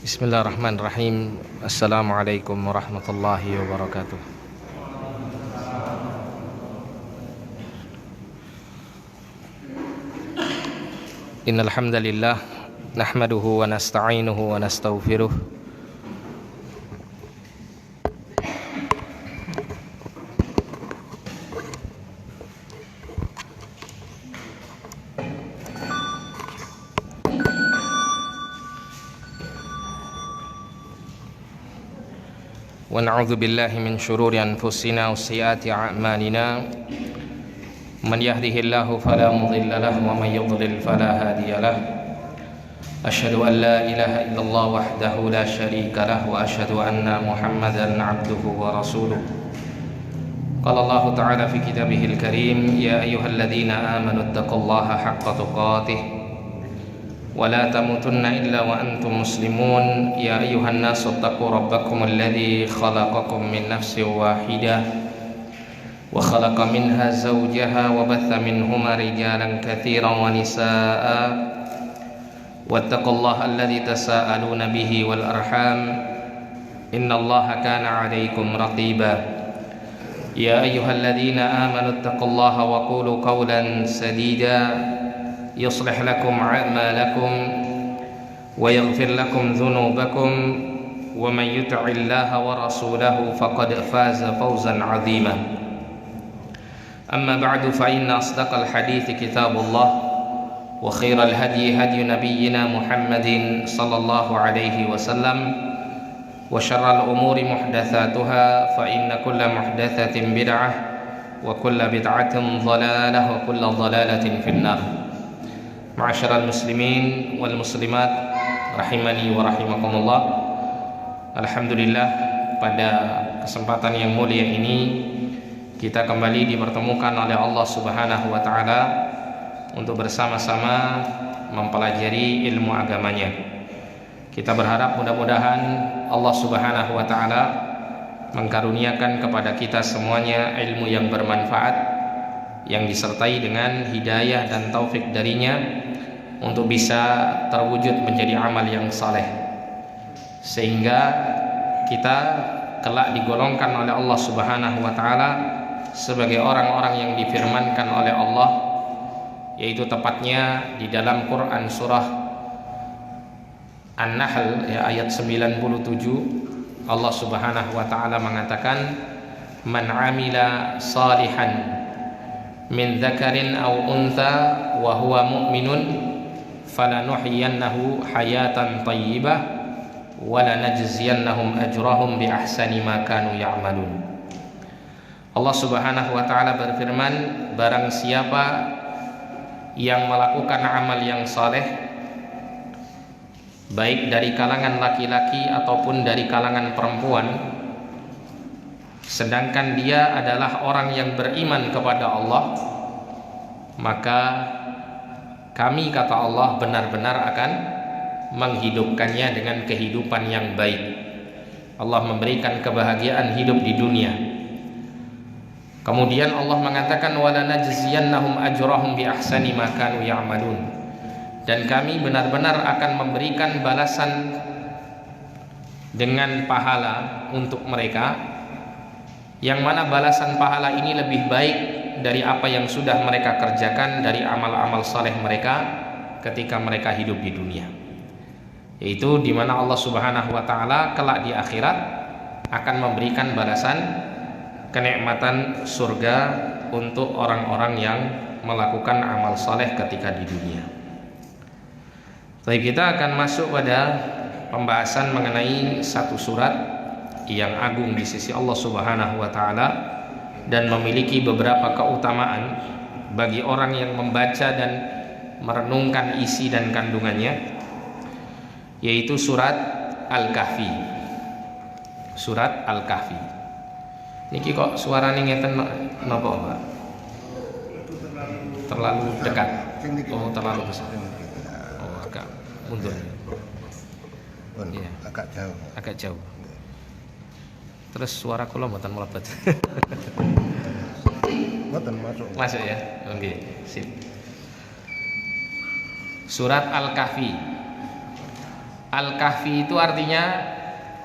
Bismillahirrahmanirrahim. Assalamualaikum warahmatullahi wabarakatuh. Innal hamdalillah nahmaduhu wa nasta'inuhu wa nastaghfiruh wa na'udzu billahi min shururi anfusina wa sayyiati a'malina man yahdihillahu fala mudilla lahu wa man yudlil fala hadiya lahu asyhadu an la ilaha illallah wahdahu la syarika lahu wa asyhadu anna muhammadan 'abduhu wa rasuluh. Qala Allah ta'ala fi kitabihil karim ya ayyuhalladzina amanu taqullaha haqqa tuqatih ولا تموتن إلا وأنتم مسلمون يا أيها الناس اتقوا ربكم الذي خلقكم من نفس واحدة وخلق منها زوجها وبث منهما رجالا كثيرا ونساء واتقوا الله الذي تساءلون به والأرحام إن الله كان عليكم رقيبا يا أيها الذين آمنوا اتقوا الله وقولوا قولا سديدا يصلح لكم أعمالكم ويغفر لكم ذنوبكم ومن يطع الله ورسوله فقد فاز فوزا عظيما أما بعد فإن أصدق الحديث كتاب الله وخير الهدي هدي نبينا محمد صلى الله عليه وسلم وشر الأمور محدثاتها فإن كل محدثة بدعة وكل بدعة ضلالة وكل ضلالة في النار. Ma'asyiral muslimin wal muslimat rahimani wa rahimakumullah. Alhamdulillah, pada kesempatan yang mulia ini kita kembali dipertemukan oleh Allah Subhanahu wa taala untuk bersama-sama mempelajari ilmu agamanya. Kita berharap mudah-mudahan Allah Subhanahu wa taala mengkaruniakan kepada kita semuanya ilmu yang bermanfaat yang disertai dengan hidayah dan taufik darinya untuk bisa terwujud menjadi amal yang saleh, sehingga kita kelak digolongkan oleh Allah Subhanahu wa taala sebagai orang-orang yang difirmankan oleh Allah, yaitu tepatnya di dalam Quran surah An-Nahl ayat 97. Allah Subhanahu wa taala mengatakan, man amila salihan min dzakarin aw untha wa huwa mu'minun falanuhyiyannahu hayatan thayyibah wa lanajziyannahum ajrahum bi ahsani ma kanu ya'malun. Allah Subhanahu wa taala berfirman, barang siapa yang melakukan amal yang saleh baik dari kalangan laki-laki ataupun dari kalangan perempuan, sedangkan dia adalah orang yang beriman kepada Allah, maka kami, kata Allah, benar-benar akan menghidupkannya dengan kehidupan yang baik. Allah memberikan kebahagiaan hidup di dunia. Kemudian Allah mengatakan wala najziyannahum ajrahum bi ahsani ma kanu ya'malun, dan kami benar-benar akan memberikan balasan dengan pahala untuk mereka, yang mana balasan pahala ini lebih baik dari apa yang sudah mereka kerjakan dari amal-amal saleh mereka ketika mereka hidup di dunia, yaitu di mana Allah Subhanahu wa taala kelak di akhirat akan memberikan balasan kenikmatan surga untuk orang-orang yang melakukan amal saleh ketika di dunia. Baik, kita akan masuk pada pembahasan mengenai satu surat yang agung di sisi Allah Subhanahu wa taala dan memiliki beberapa keutamaan bagi orang yang membaca dan merenungkan isi dan kandungannya, yaitu surat Al-Kahfi. Surat Al-Kahfi. Niki kok suarane ngeten napa, Pak? Terlalu dekat. Oh, terlalu besar. Oh, agak mundur. Iya. Agak jauh. Terus suara kula mboten mlebet. Mboten masuk. Masuk ya. Oke, sip. Surat Al-Kahfi. Al-Kahfi itu artinya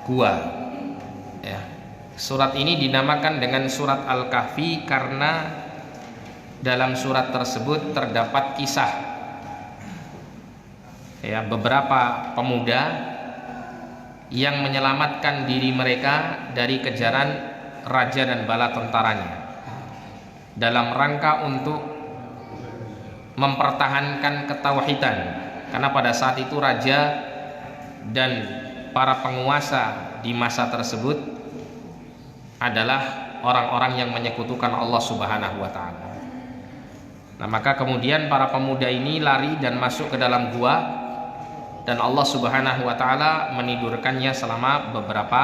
gua. Ya. Surat ini dinamakan dengan surat Al-Kahfi karena dalam surat tersebut terdapat kisah ya beberapa pemuda yang menyelamatkan diri mereka dari kejaran raja dan bala tentaranya dalam rangka untuk mempertahankan ketauhidan, karena pada saat itu raja dan para penguasa di masa tersebut adalah orang-orang yang menyekutukan Allah Subhanahu wa taala. Nah, maka kemudian para pemuda ini lari dan masuk ke dalam gua, dan Allah Subhanahu wa taala menidurkannya selama beberapa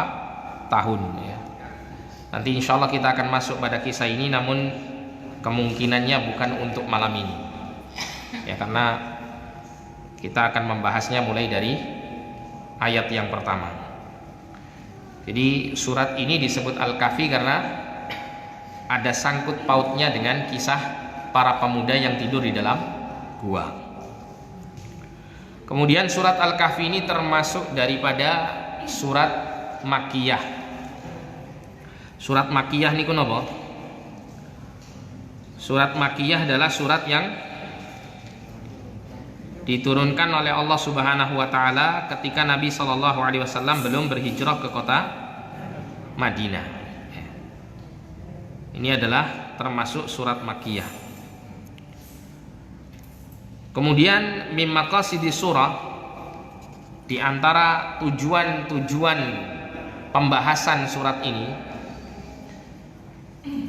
tahun ya. Nanti insya Allah kita akan masuk pada kisah ini, namun kemungkinannya bukan untuk malam ini ya, karena kita akan membahasnya mulai dari ayat yang pertama. Jadi surat ini disebut Al-Kahfi karena ada sangkut pautnya dengan kisah para pemuda yang tidur di dalam gua. Kemudian surat Al-Kahfi ini termasuk daripada surat Makkiyah. Surat Makkiyah niku napa? Surat Makkiyah adalah surat yang diturunkan oleh Allah Subhanahu wa taala ketika Nabi sallallahu alaihi wasallam belum berhijrah ke kota Madinah. Ini adalah termasuk surat Makkiyah. Kemudian mim maqasidi surah, di antara tujuan-tujuan pembahasan surat ini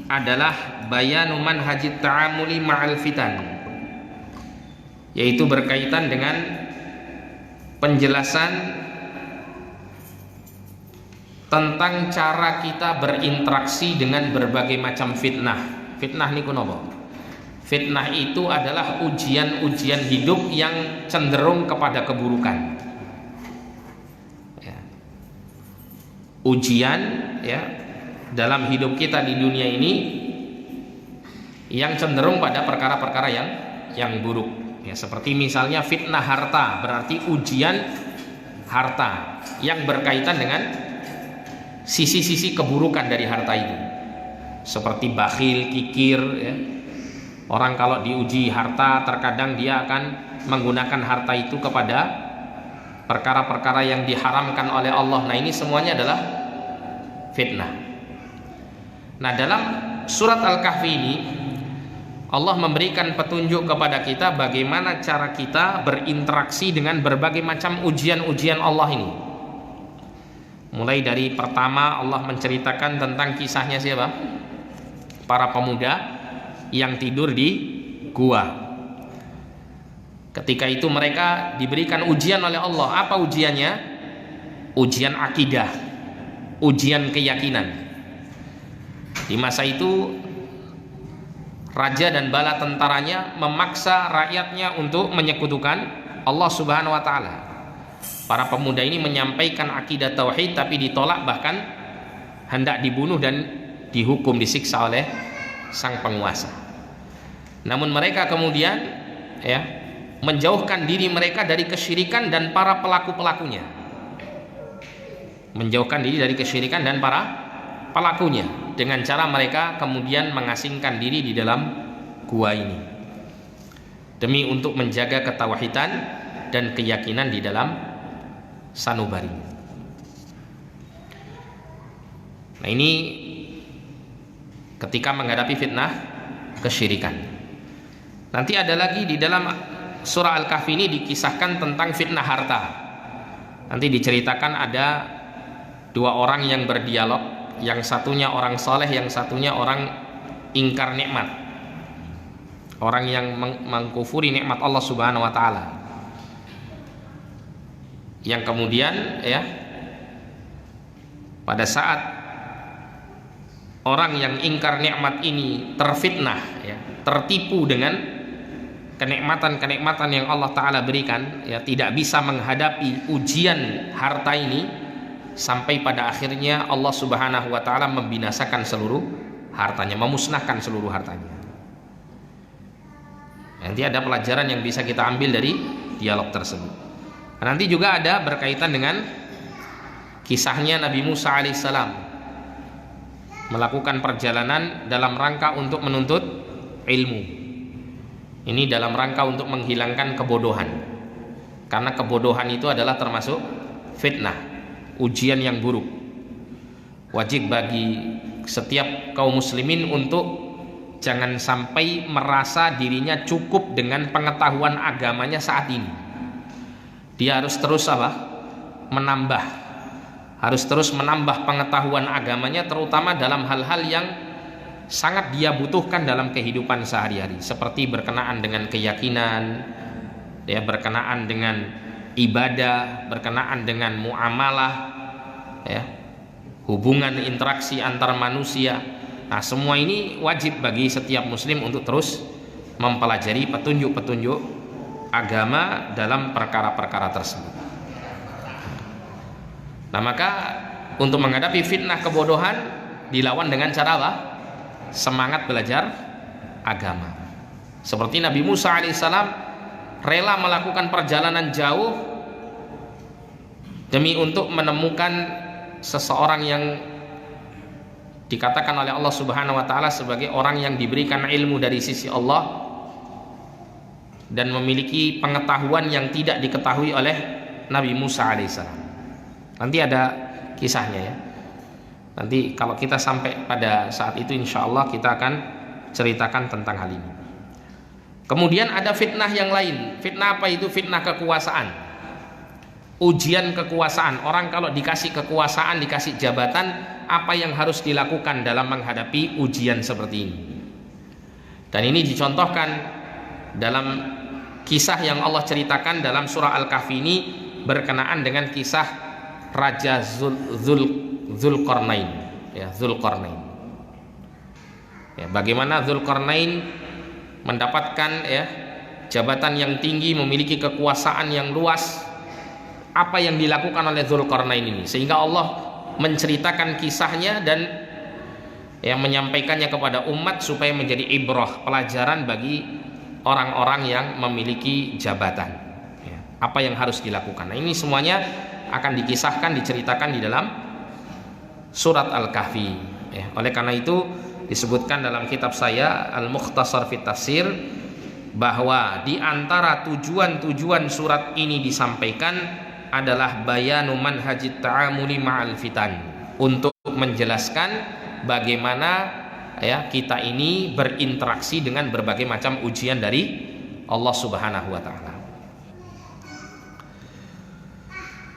adalah bayanu manhajit ta'amuli ma'al fitan, yaitu berkaitan dengan penjelasan tentang cara kita berinteraksi dengan berbagai macam fitnah. Fitnah niku napa? Fitnah itu adalah ujian-ujian hidup yang cenderung kepada keburukan ya. Ujian ya dalam hidup kita di dunia ini yang cenderung pada perkara-perkara yang buruk ya, seperti misalnya fitnah harta, berarti ujian harta yang berkaitan dengan sisi-sisi keburukan dari harta itu, seperti bakhil, kikir ya. Orang kalau diuji harta terkadang dia akan menggunakan harta itu kepada perkara-perkara yang diharamkan oleh Allah. Nah, ini semuanya adalah fitnah. Nah, dalam surat Al-Kahfi ini Allah memberikan petunjuk kepada kita bagaimana cara kita berinteraksi dengan berbagai macam ujian-ujian Allah ini. Mulai dari pertama Allah menceritakan tentang kisahnya siapa? Para pemuda yang tidur di gua. Ketika itu mereka diberikan ujian oleh Allah. Apa ujiannya? Ujian akidah, ujian keyakinan. Di masa itu raja dan bala tentaranya memaksa rakyatnya untuk menyekutukan Allah Subhanahu wa taala. Para pemuda ini menyampaikan akidah tauhid tapi ditolak, bahkan hendak dibunuh dan dihukum, disiksa oleh sang penguasa. Namun mereka kemudian ya menjauhkan diri mereka dari kesyirikan dan para pelaku-pelakunya. Menjauhkan diri dari kesyirikan dan para pelakunya dengan cara mereka kemudian mengasingkan diri di dalam gua ini demi untuk menjaga ketauhidan dan keyakinan di dalam sanubari. Nah, ini ketika menghadapi fitnah kesyirikan. Nanti ada lagi di dalam surah Al-Kahfi ini dikisahkan tentang fitnah harta. Nanti diceritakan ada dua orang yang berdialog, yang satunya orang soleh, yang satunya orang ingkar nikmat, orang yang mengkufuri nikmat Allah Subhanahu wa taala. Yang kemudian ya pada saat orang yang ingkar nikmat ini terfitnah ya, tertipu dengan kenikmatan-kenikmatan yang Allah Ta'ala berikan ya, tidak bisa menghadapi ujian harta ini, sampai pada akhirnya Allah Subhanahu wa Ta'ala membinasakan seluruh hartanya, memusnahkan seluruh hartanya. Nanti ada pelajaran yang bisa kita ambil dari dialog tersebut. Nanti juga ada berkaitan dengan kisahnya Nabi Musa alaihissalam melakukan perjalanan dalam rangka untuk menuntut ilmu. Ini dalam rangka untuk menghilangkan kebodohan, karena kebodohan itu adalah termasuk fitnah, ujian yang buruk. Wajib bagi setiap kaum muslimin untuk jangan sampai merasa dirinya cukup dengan pengetahuan agamanya saat ini. Dia harus terus menambah, harus terus menambah pengetahuan agamanya, terutama dalam hal-hal yang sangat dia butuhkan dalam kehidupan sehari-hari, seperti berkenaan dengan keyakinan, ya, berkenaan dengan ibadah, berkenaan dengan muamalah, ya, hubungan interaksi antar manusia. Nah, semua ini wajib bagi setiap muslim untuk terus mempelajari petunjuk-petunjuk agama dalam perkara-perkara tersebut. Nah, maka untuk menghadapi fitnah kebodohan dilawan dengan cara apa? Semangat belajar agama. Seperti Nabi Musa alaihissalam rela melakukan perjalanan jauh demi untuk menemukan seseorang yang dikatakan oleh Allah Subhanahu wa taala sebagai orang yang diberikan ilmu dari sisi Allah dan memiliki pengetahuan yang tidak diketahui oleh Nabi Musa alaihissalam. Nanti ada kisahnya, ya. Nanti kalau kita sampai pada saat itu, insya Allah kita akan ceritakan tentang hal ini. Kemudian ada fitnah yang lain. Fitnah apa itu? Fitnah kekuasaan, ujian kekuasaan. Orang kalau dikasih kekuasaan, dikasih jabatan, apa yang harus dilakukan dalam menghadapi ujian seperti ini? Dan ini dicontohkan dalam kisah yang Allah ceritakan dalam surah Al-Kahfi ini, berkenaan dengan kisah Raja Dzulqarnain, ya, Dzulqarnain. Ya, bagaimana Dzulqarnain mendapatkan, ya, jabatan yang tinggi, memiliki kekuasaan yang luas. Apa yang dilakukan oleh Dzulqarnain ini sehingga Allah menceritakan kisahnya dan yang menyampaikannya kepada umat supaya menjadi ibrah, pelajaran bagi orang-orang yang memiliki jabatan, ya, apa yang harus dilakukan. Nah, ini semuanya akan dikisahkan, diceritakan di dalam surat Al-Kahfi, ya. Oleh karena itu disebutkan dalam kitab saya Al-Mukhtasar Fit Tafsir bahwa di antara tujuan-tujuan surat ini disampaikan adalah bayanu manhajit ta'amuli ma'al fitan, untuk menjelaskan bagaimana, ya, kita ini berinteraksi dengan berbagai macam ujian dari Allah Subhanahu wa taala.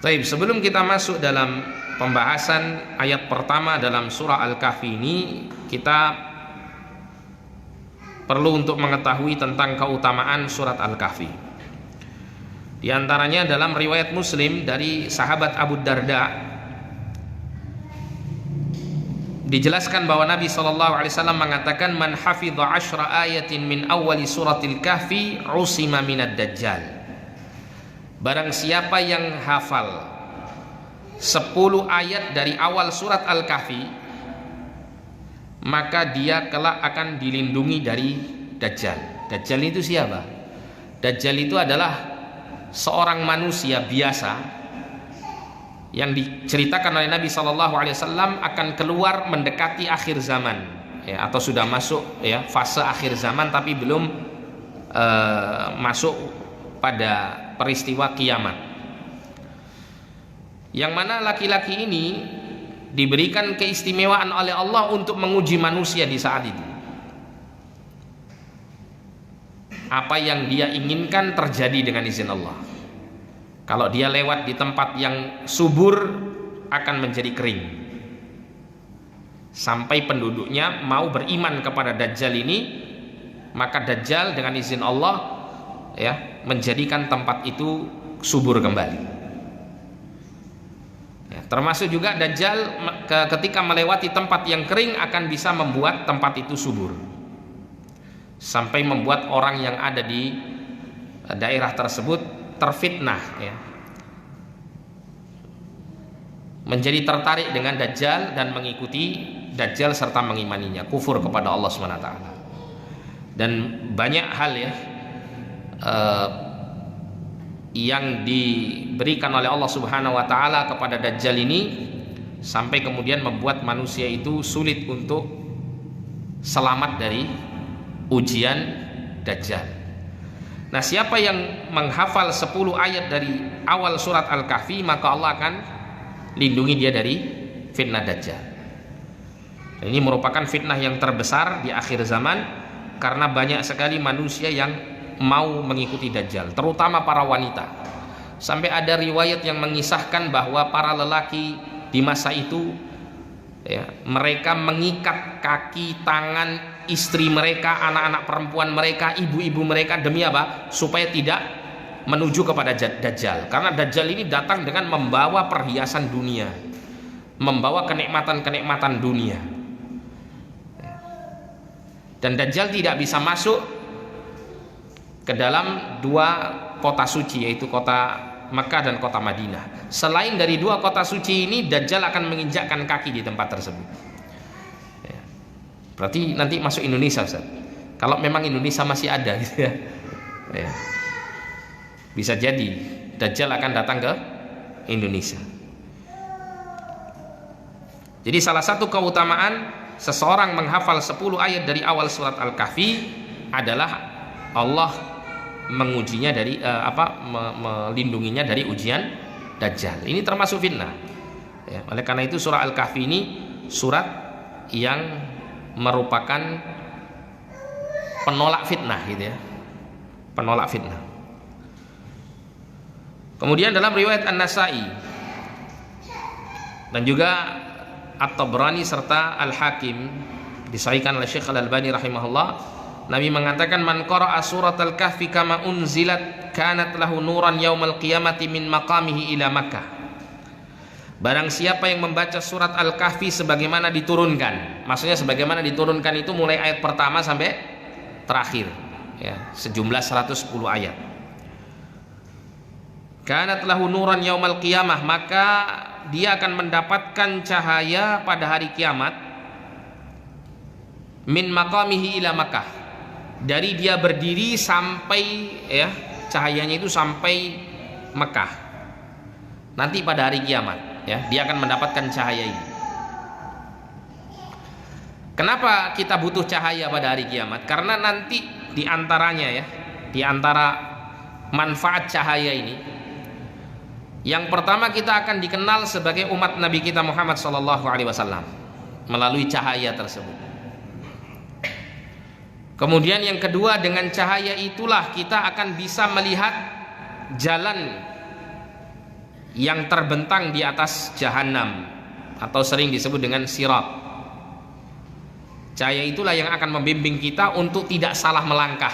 Baik, sebelum kita masuk dalam pembahasan ayat pertama dalam surah Al-Kahfi ini, kita perlu untuk mengetahui tentang keutamaan surat Al-Kahfi. Di antaranya dalam riwayat Muslim dari sahabat Abu Darda dijelaskan bahwa Nabi SAW mengatakan, man hafidha 10 ayatin min awali suratil kahfi usima minad dajjal. Barang siapa yang hafal 10 ayat dari awal surat Al-Kahfi, maka dia kelak akan dilindungi dari Dajjal. Dajjal itu siapa? Dajjal itu adalah seorang manusia biasa yang diceritakan oleh Nabi SAW akan keluar mendekati akhir zaman, ya, atau sudah masuk, ya, fase akhir zaman tapi belum masuk pada peristiwa kiamat. Yang mana laki-laki ini diberikan keistimewaan oleh Allah untuk menguji manusia di saat itu. Apa yang dia inginkan terjadi dengan izin Allah. Kalau dia lewat di tempat yang subur, akan menjadi kering. Sampai penduduknya mau beriman kepada Dajjal ini, maka Dajjal dengan izin Allah, ya, menjadikan tempat itu subur kembali. Ya, termasuk juga Dajjal ketika melewati tempat yang kering akan bisa membuat tempat itu subur, sampai membuat orang yang ada di daerah tersebut terfitnah, ya, menjadi tertarik dengan Dajjal dan mengikuti Dajjal serta mengimaninya, kufur kepada Allah SWT. Dan banyak hal, ya, yang diberikan oleh Allah Subhanahu wa taala kepada Dajjal ini sampai kemudian membuat manusia itu sulit untuk selamat dari ujian Dajjal. Nah, siapa yang menghafal 10 ayat dari awal surat Al-Kahfi, maka Allah akan lindungi dia dari fitnah Dajjal. Ini merupakan fitnah yang terbesar di akhir zaman karena banyak sekali manusia yang mau mengikuti Dajjal, terutama para wanita. Sampai ada riwayat yang mengisahkan bahwa para lelaki di masa itu ya, mereka mengikat kaki, tangan istri mereka, anak-anak perempuan mereka, ibu-ibu mereka, demi apa? Supaya tidak menuju kepada Dajjal. Karena Dajjal ini datang dengan membawa perhiasan dunia, membawa kenikmatan-kenikmatan dunia. Dan Dajjal tidak bisa masuk ke dalam 2 kota suci, yaitu kota Mekah dan kota Madinah. Selain dari 2 kota suci ini, Dajjal akan menginjakkan kaki di tempat tersebut. Ya. Berarti nanti masuk Indonesia, Ustaz. Kalau memang Indonesia masih ada gitu ya. Ya. Bisa jadi Dajjal akan datang ke Indonesia. Jadi salah satu keutamaan seseorang menghafal 10 ayat dari awal surat Al-Kahfi adalah Allah mengujinya dari melindunginya dari ujian Dajjal. Ini termasuk fitnah. Ya, oleh karena itu surah Al-Kahfi ini surat yang merupakan penolak fitnah gitu ya. Penolak fitnah. Kemudian dalam riwayat An-Nasa'i dan juga At-Tabrani serta Al-Hakim disahihkan oleh Syekh Al-Albani rahimahullah, Nabi mengatakan, man qara'a surat Al-Kahfi kama unzilat kanat lahu nuran yaumal qiyamati min maqamihi ila Makkah. Barang siapa yang membaca surat Al-Kahfi sebagaimana diturunkan, maksudnya sebagaimana diturunkan itu mulai ayat pertama sampai terakhir ya, sejumlah 110 ayat. Kanat lahu nuran yaumal qiyamah, maka dia akan mendapatkan cahaya pada hari kiamat min maqamihi ila Makkah, dari dia berdiri sampai ya, cahayanya itu sampai Mekah. Nanti pada hari kiamat ya, dia akan mendapatkan cahaya ini. Kenapa kita butuh cahaya pada hari kiamat? Karena nanti diantaranya ya, diantara manfaat cahaya ini, yang pertama kita akan dikenal sebagai umat Nabi kita Muhammad SAW melalui cahaya tersebut. Kemudian yang kedua, dengan cahaya itulah kita akan bisa melihat jalan yang terbentang di atas jahanam atau sering disebut dengan sirat. Cahaya itulah yang akan membimbing kita untuk tidak salah melangkah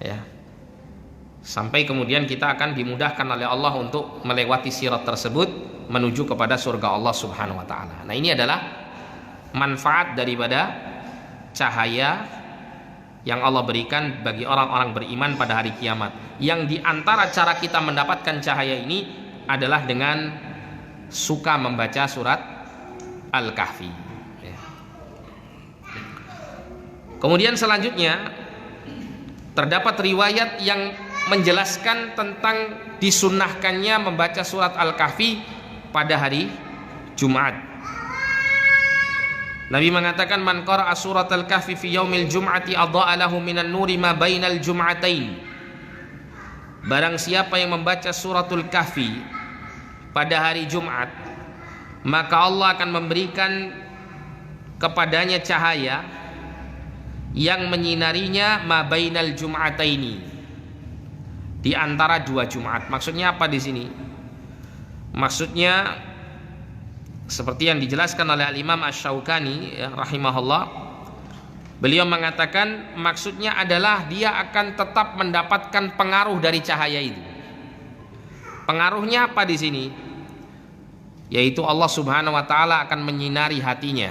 ya. Sampai kemudian kita akan dimudahkan oleh Allah untuk melewati sirat tersebut menuju kepada surga Allah Subhanahu wa taala. Nah, ini adalah manfaat daripada cahaya yang Allah berikan bagi orang-orang beriman pada hari kiamat. Yang diantara cara kita mendapatkan cahaya ini adalah dengan suka membaca surat Al-Kahfi ya. Kemudian selanjutnya terdapat riwayat yang menjelaskan tentang disunnahkannya membaca surat Al-Kahfi pada hari Jumat. Nabi mengatakan, man qara'a surat Al-Kahfi fi yaumil jum'ati adha'a lahu minan nuri ma bainal jum'atain. Barang siapa yang membaca suratul Kahfi pada hari Jumat, maka Allah akan memberikan kepadanya cahaya yang menyinarinya ma bainal jum'ataini, di antara 2 Jumat. Maksudnya apa di sini? Maksudnya seperti yang dijelaskan oleh Al-Imam Asy-Syaukani ya, rahimahullah. Beliau mengatakan maksudnya adalah dia akan tetap mendapatkan pengaruh dari cahaya itu. Pengaruhnya apa di sini? Yaitu Allah Subhanahu wa taala akan menyinari hatinya.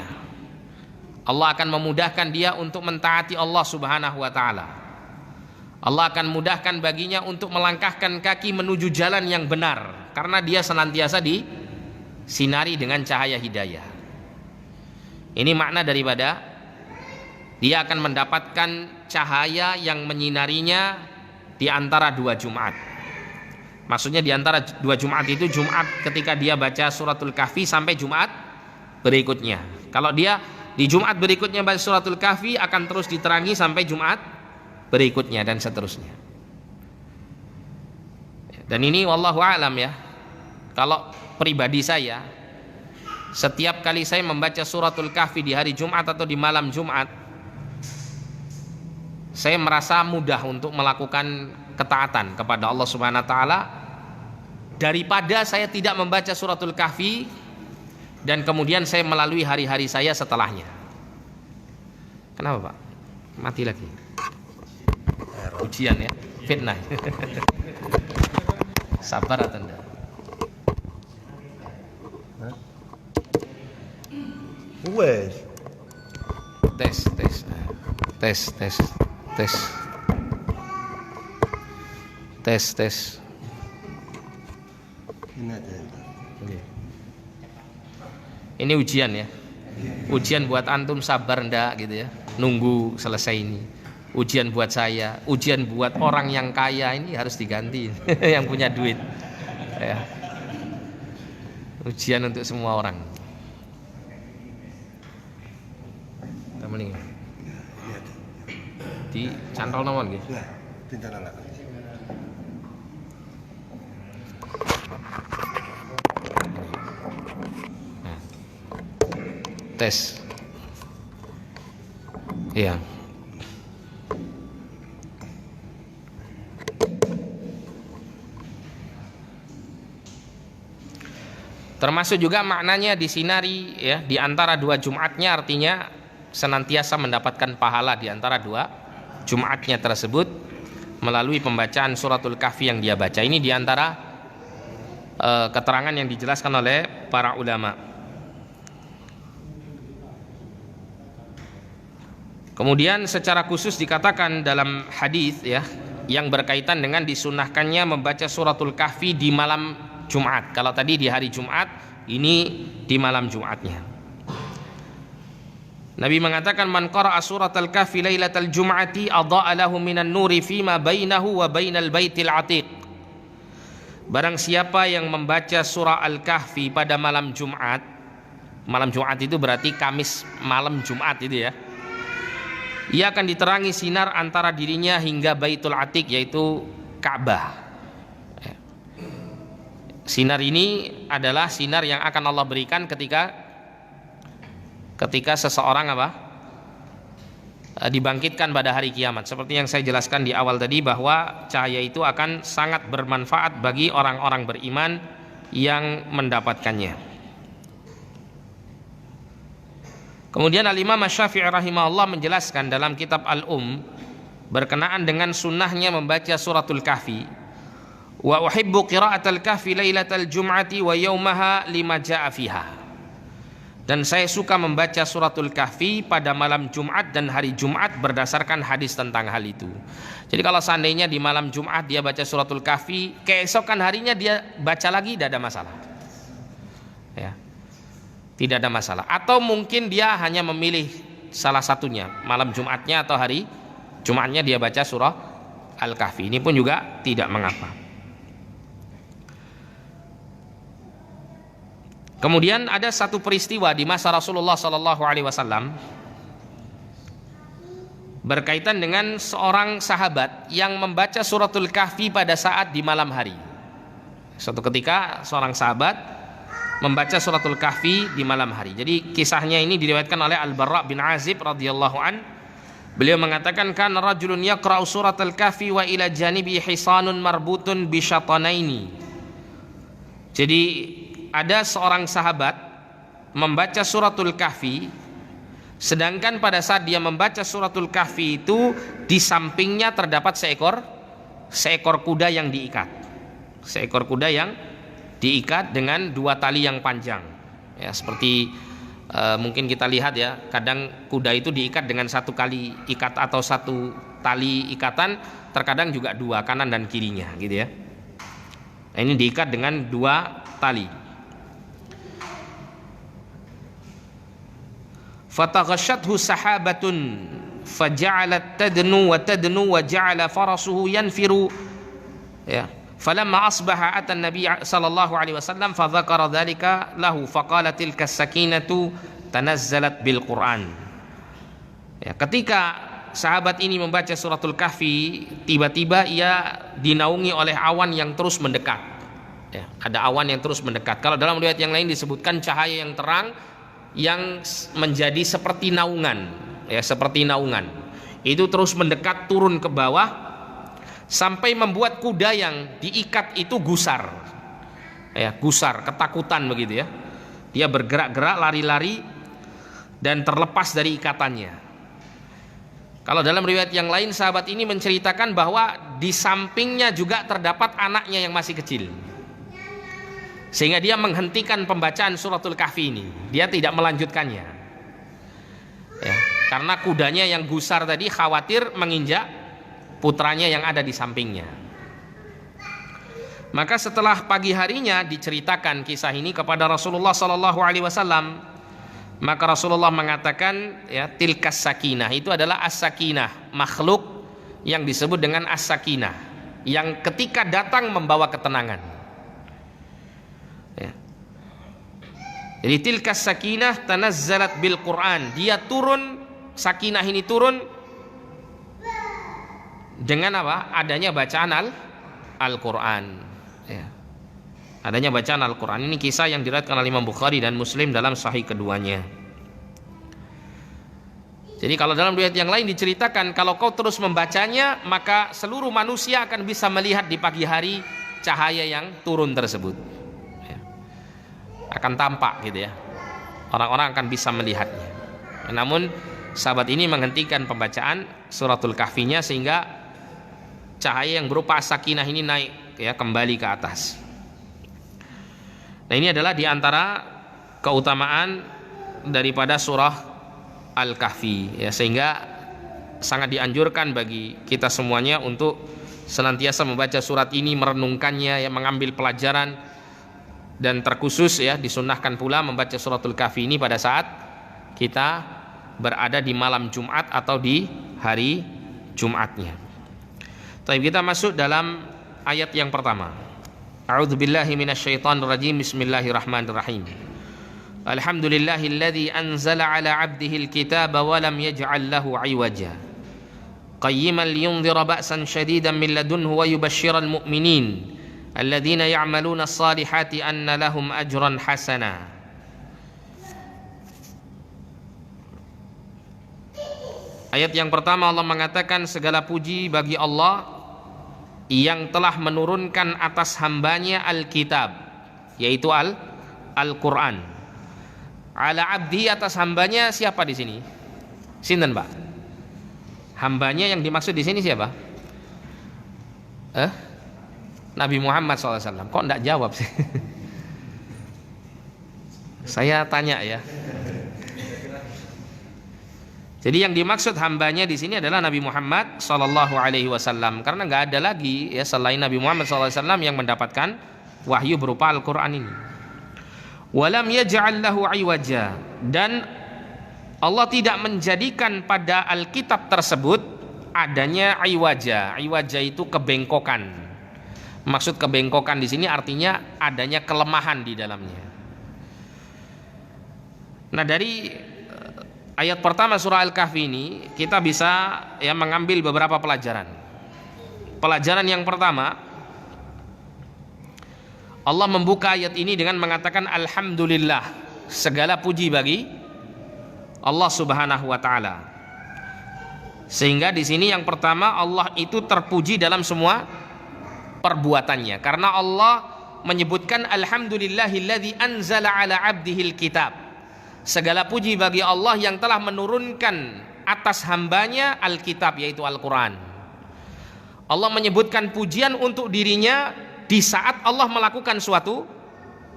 Allah akan memudahkan dia untuk mentaati Allah Subhanahu wa taala. Allah akan mudahkan baginya untuk melangkahkan kaki menuju jalan yang benar karena dia senantiasa disinari dengan cahaya hidayah. Ini makna daripada dia akan mendapatkan cahaya yang menyinarinya di antara 2 Jumat. Maksudnya di antara dua Jumat itu Jumat ketika dia baca suratul Kahfi sampai Jumat berikutnya. Kalau dia di Jumat berikutnya baca suratul Kahfi akan terus diterangi sampai Jumat berikutnya dan seterusnya. Dan ini wallahu a'lam ya. Kalau pribadi saya, setiap kali saya membaca suratul Kahfi di hari Jumat atau di malam Jumat, saya merasa mudah untuk melakukan ketaatan kepada Allah Subhanahu wa taala daripada saya tidak membaca suratul Kahfi dan kemudian saya melalui hari-hari saya setelahnya. Kenapa, Pak? Mati lagi. Ujian ya, fitnah. Sabar atau enggak? Wes. Tes. Ini aja. Ini ujian ya. Ujian buat antum sabar ndak gitu ya. Nunggu selesai ini. Ujian buat saya, ujian buat orang yang kaya ini harus diganti. Yang punya duit. Ya. Ujian untuk semua orang. Di cantol nomor gitu. Ya, tinggal anak. Tes. Iya. Termasuk juga maknanya disinari ya di antara dua Jumatnya, artinya senantiasa mendapatkan pahala di antara dua Jumatnya tersebut melalui pembacaan suratul Kahfi yang dia baca. Ini di antara keterangan yang dijelaskan oleh para ulama. Kemudian secara khusus dikatakan dalam hadis ya yang berkaitan dengan disunahkannya membaca suratul Kahfi di malam Jumat. Kalau tadi di hari Jumat, ini di malam Jumatnya. Nabi mengatakan man qara'a suratal Kahfi lailatal jum'ati adha'a lahu minan nuri fima bainahu wa bainal baitil atiq. Barang siapa yang membaca surah Al-Kahfi pada malam Jumat. Malam Jumat itu berarti Kamis malam Jumat itu ya. Ia akan diterangi sinar antara dirinya hingga Baitul Atiq, yaitu Ka'bah. Sinar ini adalah sinar yang akan Allah berikan ketika seseorang dibangkitkan pada hari kiamat. Seperti yang saya jelaskan di awal tadi, bahwa cahaya itu akan sangat bermanfaat bagi orang-orang beriman yang mendapatkannya. Kemudian Al-Imam Asy-Syafi'i rahimahullah menjelaskan dalam kitab berkenaan dengan sunnahnya membaca suratul Kahfi. Wa uhibbu qira'atal Kahfi lailatal jum'ati wa yaumaha lima ja'a fiha. Dan saya suka membaca suratul Kahfi pada malam Jumat dan hari Jumat berdasarkan hadis tentang hal itu. Jadi kalau seandainya di malam Jumat dia baca suratul Kahfi, keesokan harinya dia baca lagi, tidak ada masalah. Ya. Tidak ada masalah. Atau mungkin dia hanya memilih salah satunya, malam Jumatnya atau hari Jumatnya dia baca surah Al-Kahfi. Ini pun juga tidak mengapa. Kemudian ada satu peristiwa di masa Rasulullah SAW berkaitan dengan seorang sahabat yang membaca suratul Kahfi pada saat di malam hari. Suatu ketika seorang sahabat membaca suratul Kahfi di malam hari. Jadi kisahnya ini diriwayatkan oleh Al-Barra bin Azib radhiyallahu an. Beliau mengatakan kan rajulun yaqra'u suratul Kahfi wa ila janibi hisanun marbutun bi syatanaini. Jadi ada seorang sahabat membaca suratul Kahfi, sedangkan pada saat dia membaca suratul Kahfi itu di sampingnya terdapat seekor kuda yang diikat. Seekor kuda yang diikat dengan dua tali yang panjang. Ya, seperti mungkin kita lihat ya, kadang kuda itu diikat dengan satu kali ikat atau satu tali ikatan, terkadang juga dua, kanan dan kirinya gitu ya. Nah, ini diikat dengan dua tali. Fataghashathu sahabatun faja'alat tadnu wa ja'ala farasuhu yanfiru, ya, Falamma asbaha atan Nabi sallallahu alaihi wasallam fa dzakara dzalika lahu faqala tilka sakinatu tanazzalat bil Qur'an. Ya, ketika sahabat ini membaca suratul Kahfi, tiba-tiba ia dinaungi oleh awan yang terus mendekat. Ya, ada awan yang terus mendekat. Kalau dalam riwayat yang lain disebutkan cahaya yang terang yang menjadi seperti naungan, ya seperti naungan. Itu terus mendekat turun ke bawah sampai membuat kuda yang diikat itu gusar. Ya, gusar, ketakutan begitu ya. Dia bergerak-gerak, lari-lari dan terlepas dari ikatannya. Kalau dalam riwayat yang lain sahabat ini menceritakan bahwa di sampingnya juga terdapat anaknya yang masih kecil. Sehingga dia menghentikan pembacaan suratul Kahfi ini. Dia tidak melanjutkannya. Ya, karena kudanya yang gusar tadi khawatir menginjak putranya yang ada di sampingnya. Maka setelah pagi harinya diceritakan kisah ini kepada Rasulullah sallallahu alaihi wasallam, maka Rasulullah mengatakan, ya, tilkas sakinah, itu adalah as-sakinah, makhluk yang disebut dengan as-sakinah, yang ketika datang membawa ketenangan. Ya. Jadi tilkas sakinah tanazzalat bil Qur'an, dia turun, sakinah ini turun dengan apa? Adanya bacaan Al-Quran. Ya. Adanya bacaan Al-Quran. Ini kisah yang diriwayatkan oleh Imam Bukhari dan Muslim dalam sahih keduanya. Jadi kalau dalam riwayat yang lain diceritakan, kalau kau terus membacanya, maka seluruh manusia akan bisa melihat di pagi hari cahaya yang turun tersebut. Ya. Akan tampak gitu ya. Orang-orang akan bisa melihatnya. Namun sahabat ini menghentikan pembacaan suratul Kahfinya sehingga cahaya yang berupa sakinah ini naik, ya, kembali ke atas. Nah, ini adalah diantara keutamaan daripada surah Al-Kahfi, ya, sehingga sangat dianjurkan bagi kita semuanya untuk senantiasa membaca surat ini, merenungkannya, ya, mengambil pelajaran, dan terkhusus ya disunnahkan pula membaca suratul Kahfi ini pada saat kita berada di malam Jumat atau di hari Jumatnya. Baik, kita masuk dalam ayat yang pertama. A'udzubillahi minasyaitonirrajim. Bismillahirrahmanirrahim. Alhamdulillahilladzi anzala 'ala 'abdihil kitaba wa lam yaj'al lahu 'iwaja. Qayyiman liyunzira ba'san shadidan min ladunhu wa yubashshiral mu'minin alladzina ya'maluna as-salihati anna lahum ajran hasana. Ayat yang pertama Allah mengatakan segala puji bagi Allah yang telah menurunkan atas hambanya Alkitab, yaitu Al-Quran. Ala abdi, atas hambanya siapa di sini? Sinten, Pak? Hambanya yang dimaksud di sini siapa? Nabi Muhammad SAW. Kok enggak jawab sih? Saya tanya ya. Jadi yang dimaksud hambanya di sini adalah Nabi Muhammad Sallallahu Alaihi Wasallam, karena nggak ada lagi ya selain Nabi Muhammad Sallallahu Alaihi Wasallam yang mendapatkan wahyu berupa Al-Quran ini. Walam yaj'al lahu iwaja, dan Allah tidak menjadikan pada Alkitab tersebut adanya iwaja. Iwaja itu kebengkokan. Maksud kebengkokan di sini artinya adanya kelemahan di dalamnya. Nah, dari ayat pertama surah Al-Kahfi ini kita bisa ya mengambil beberapa pelajaran. Pelajaran yang pertama, Allah membuka ayat ini dengan mengatakan alhamdulillah, segala puji bagi Allah Subhanahu wa taala. Sehingga di sini yang pertama, Allah itu terpuji dalam semua perbuatannya, karena Allah menyebutkan alhamdulillahilladzi anzala ala 'abdihil kitab. Segala puji bagi Allah yang telah menurunkan atas hambanya Alkitab, yaitu Al-Quran. Allah menyebutkan pujian untuk dirinya di saat Allah melakukan suatu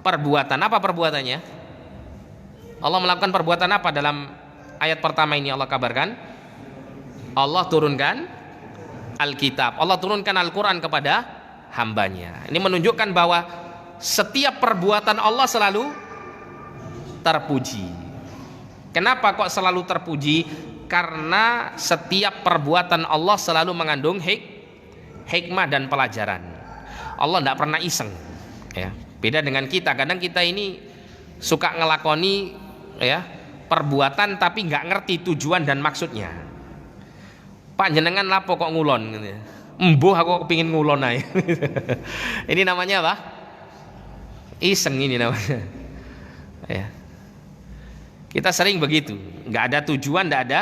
perbuatan. Apa perbuatannya? Allah melakukan perbuatan apa dalam ayat pertama ini? Allah kabarkan Allah turunkan Alkitab, Allah turunkan Al-Quran kepada hambanya. Ini menunjukkan bahwa setiap perbuatan Allah selalu terpuji. Kenapa kok selalu terpuji? Karena setiap perbuatan Allah selalu mengandung hikmah dan pelajaran. Allah tidak pernah iseng. Ya, beda dengan kita. Kadang kita ini suka ngelakoni ya perbuatan tapi nggak ngerti tujuan dan maksudnya. Pak jenengan lapo kok ngulon? Gitu ya. Embuh aku kepingin ngulon aja. Ini namanya apa? Iseng ini namanya. Ya. Kita sering begitu, nggak ada tujuan, nggak ada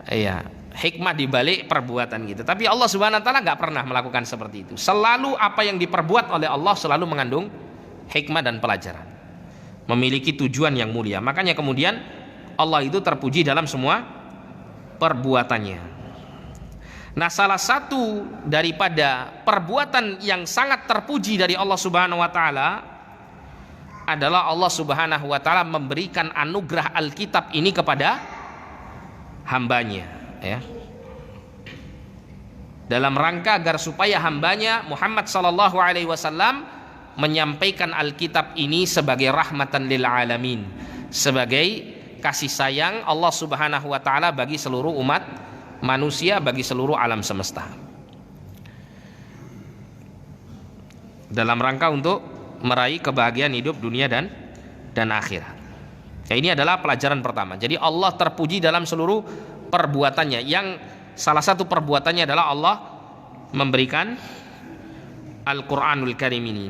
ya hikmah di balik perbuatan gitu. Tapi Allah Subhanahu wa taala nggak pernah melakukan seperti itu. Selalu apa yang diperbuat oleh Allah selalu mengandung hikmah dan pelajaran. Memiliki tujuan yang mulia. Makanya kemudian Allah itu terpuji dalam semua perbuatannya. Nah, salah satu daripada perbuatan yang sangat terpuji dari Allah Subhanahu wa taala adalah Allah Subhanahu wa taala memberikan anugerah Alkitab ini kepada hambanya, ya. Dalam rangka agar supaya hambanya Muhammad sallallahu alaihi wasallam menyampaikan Alkitab ini sebagai rahmatan lil alamin, sebagai kasih sayang Allah Subhanahu wa taala bagi seluruh umat manusia, bagi seluruh alam semesta. Dalam rangka untuk meraih kebahagiaan hidup dunia dan akhirat. Ya, ini adalah pelajaran pertama. Jadi Allah terpuji dalam seluruh perbuatannya. Yang salah satu perbuatannya adalah Allah memberikan Al-Qur'anul Karim ini.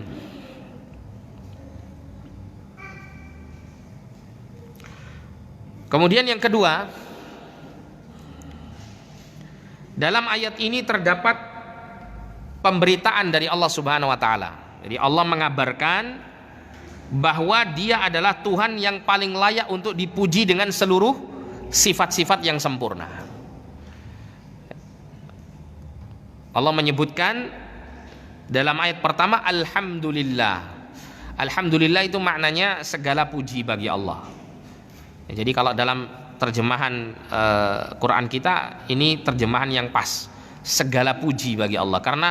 Kemudian yang kedua, dalam ayat ini terdapat pemberitaan dari Allah Subhanahu wa taala. Jadi Allah mengabarkan bahwa Dia adalah Tuhan yang paling layak untuk dipuji dengan seluruh sifat-sifat yang sempurna. Allah menyebutkan dalam ayat pertama Alhamdulillah. Alhamdulillah itu maknanya segala puji bagi Allah. Ya, jadi kalau dalam terjemahan Quran kita ini terjemahan yang pas, segala puji bagi Allah. Karena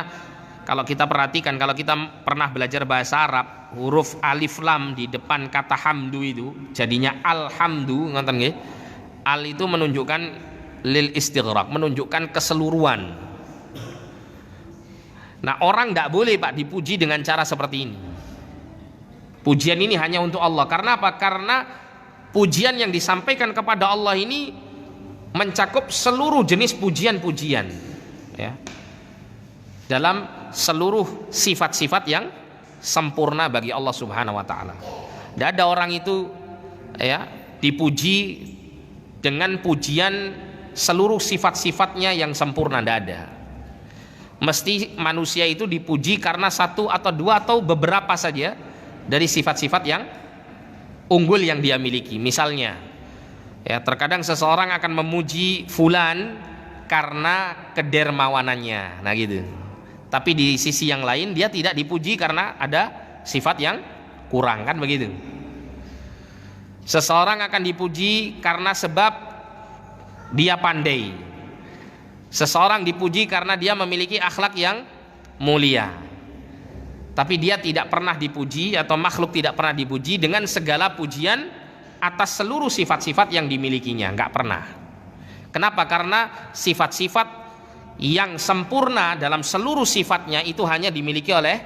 kalau kita perhatikan, kalau kita pernah belajar bahasa Arab, huruf alif lam di depan kata hamdu itu jadinya alhamdu, ngoten nggih? Al itu menunjukkan lil istighraq, menunjukkan keseluruhan. Nah, orang tidak boleh Pak dipuji dengan cara seperti ini. Pujian ini hanya untuk Allah. Karena apa? Karena pujian yang disampaikan kepada Allah ini mencakup seluruh jenis pujian-pujian, ya, dalam seluruh sifat-sifat yang sempurna bagi Allah Subhanahu wa taala. Tidak ada orang itu ya dipuji dengan pujian seluruh sifat-sifatnya yang sempurna, tidak ada. Mesti manusia itu dipuji karena satu atau dua atau beberapa saja dari sifat-sifat yang unggul yang dia miliki. Misalnya, ya, terkadang seseorang akan memuji fulan karena kedermawanannya, nah gitu. Tapi di sisi yang lain dia tidak dipuji karena ada sifat yang kurang, kan begitu. Seseorang akan dipuji karena sebab dia pandai. Seseorang dipuji karena dia memiliki akhlak yang mulia. Tapi dia tidak pernah dipuji, atau makhluk tidak pernah dipuji dengan segala pujian atas seluruh sifat-sifat yang dimilikinya, nggak pernah. Kenapa? Karena sifat-sifat yang sempurna dalam seluruh sifatnya itu hanya dimiliki oleh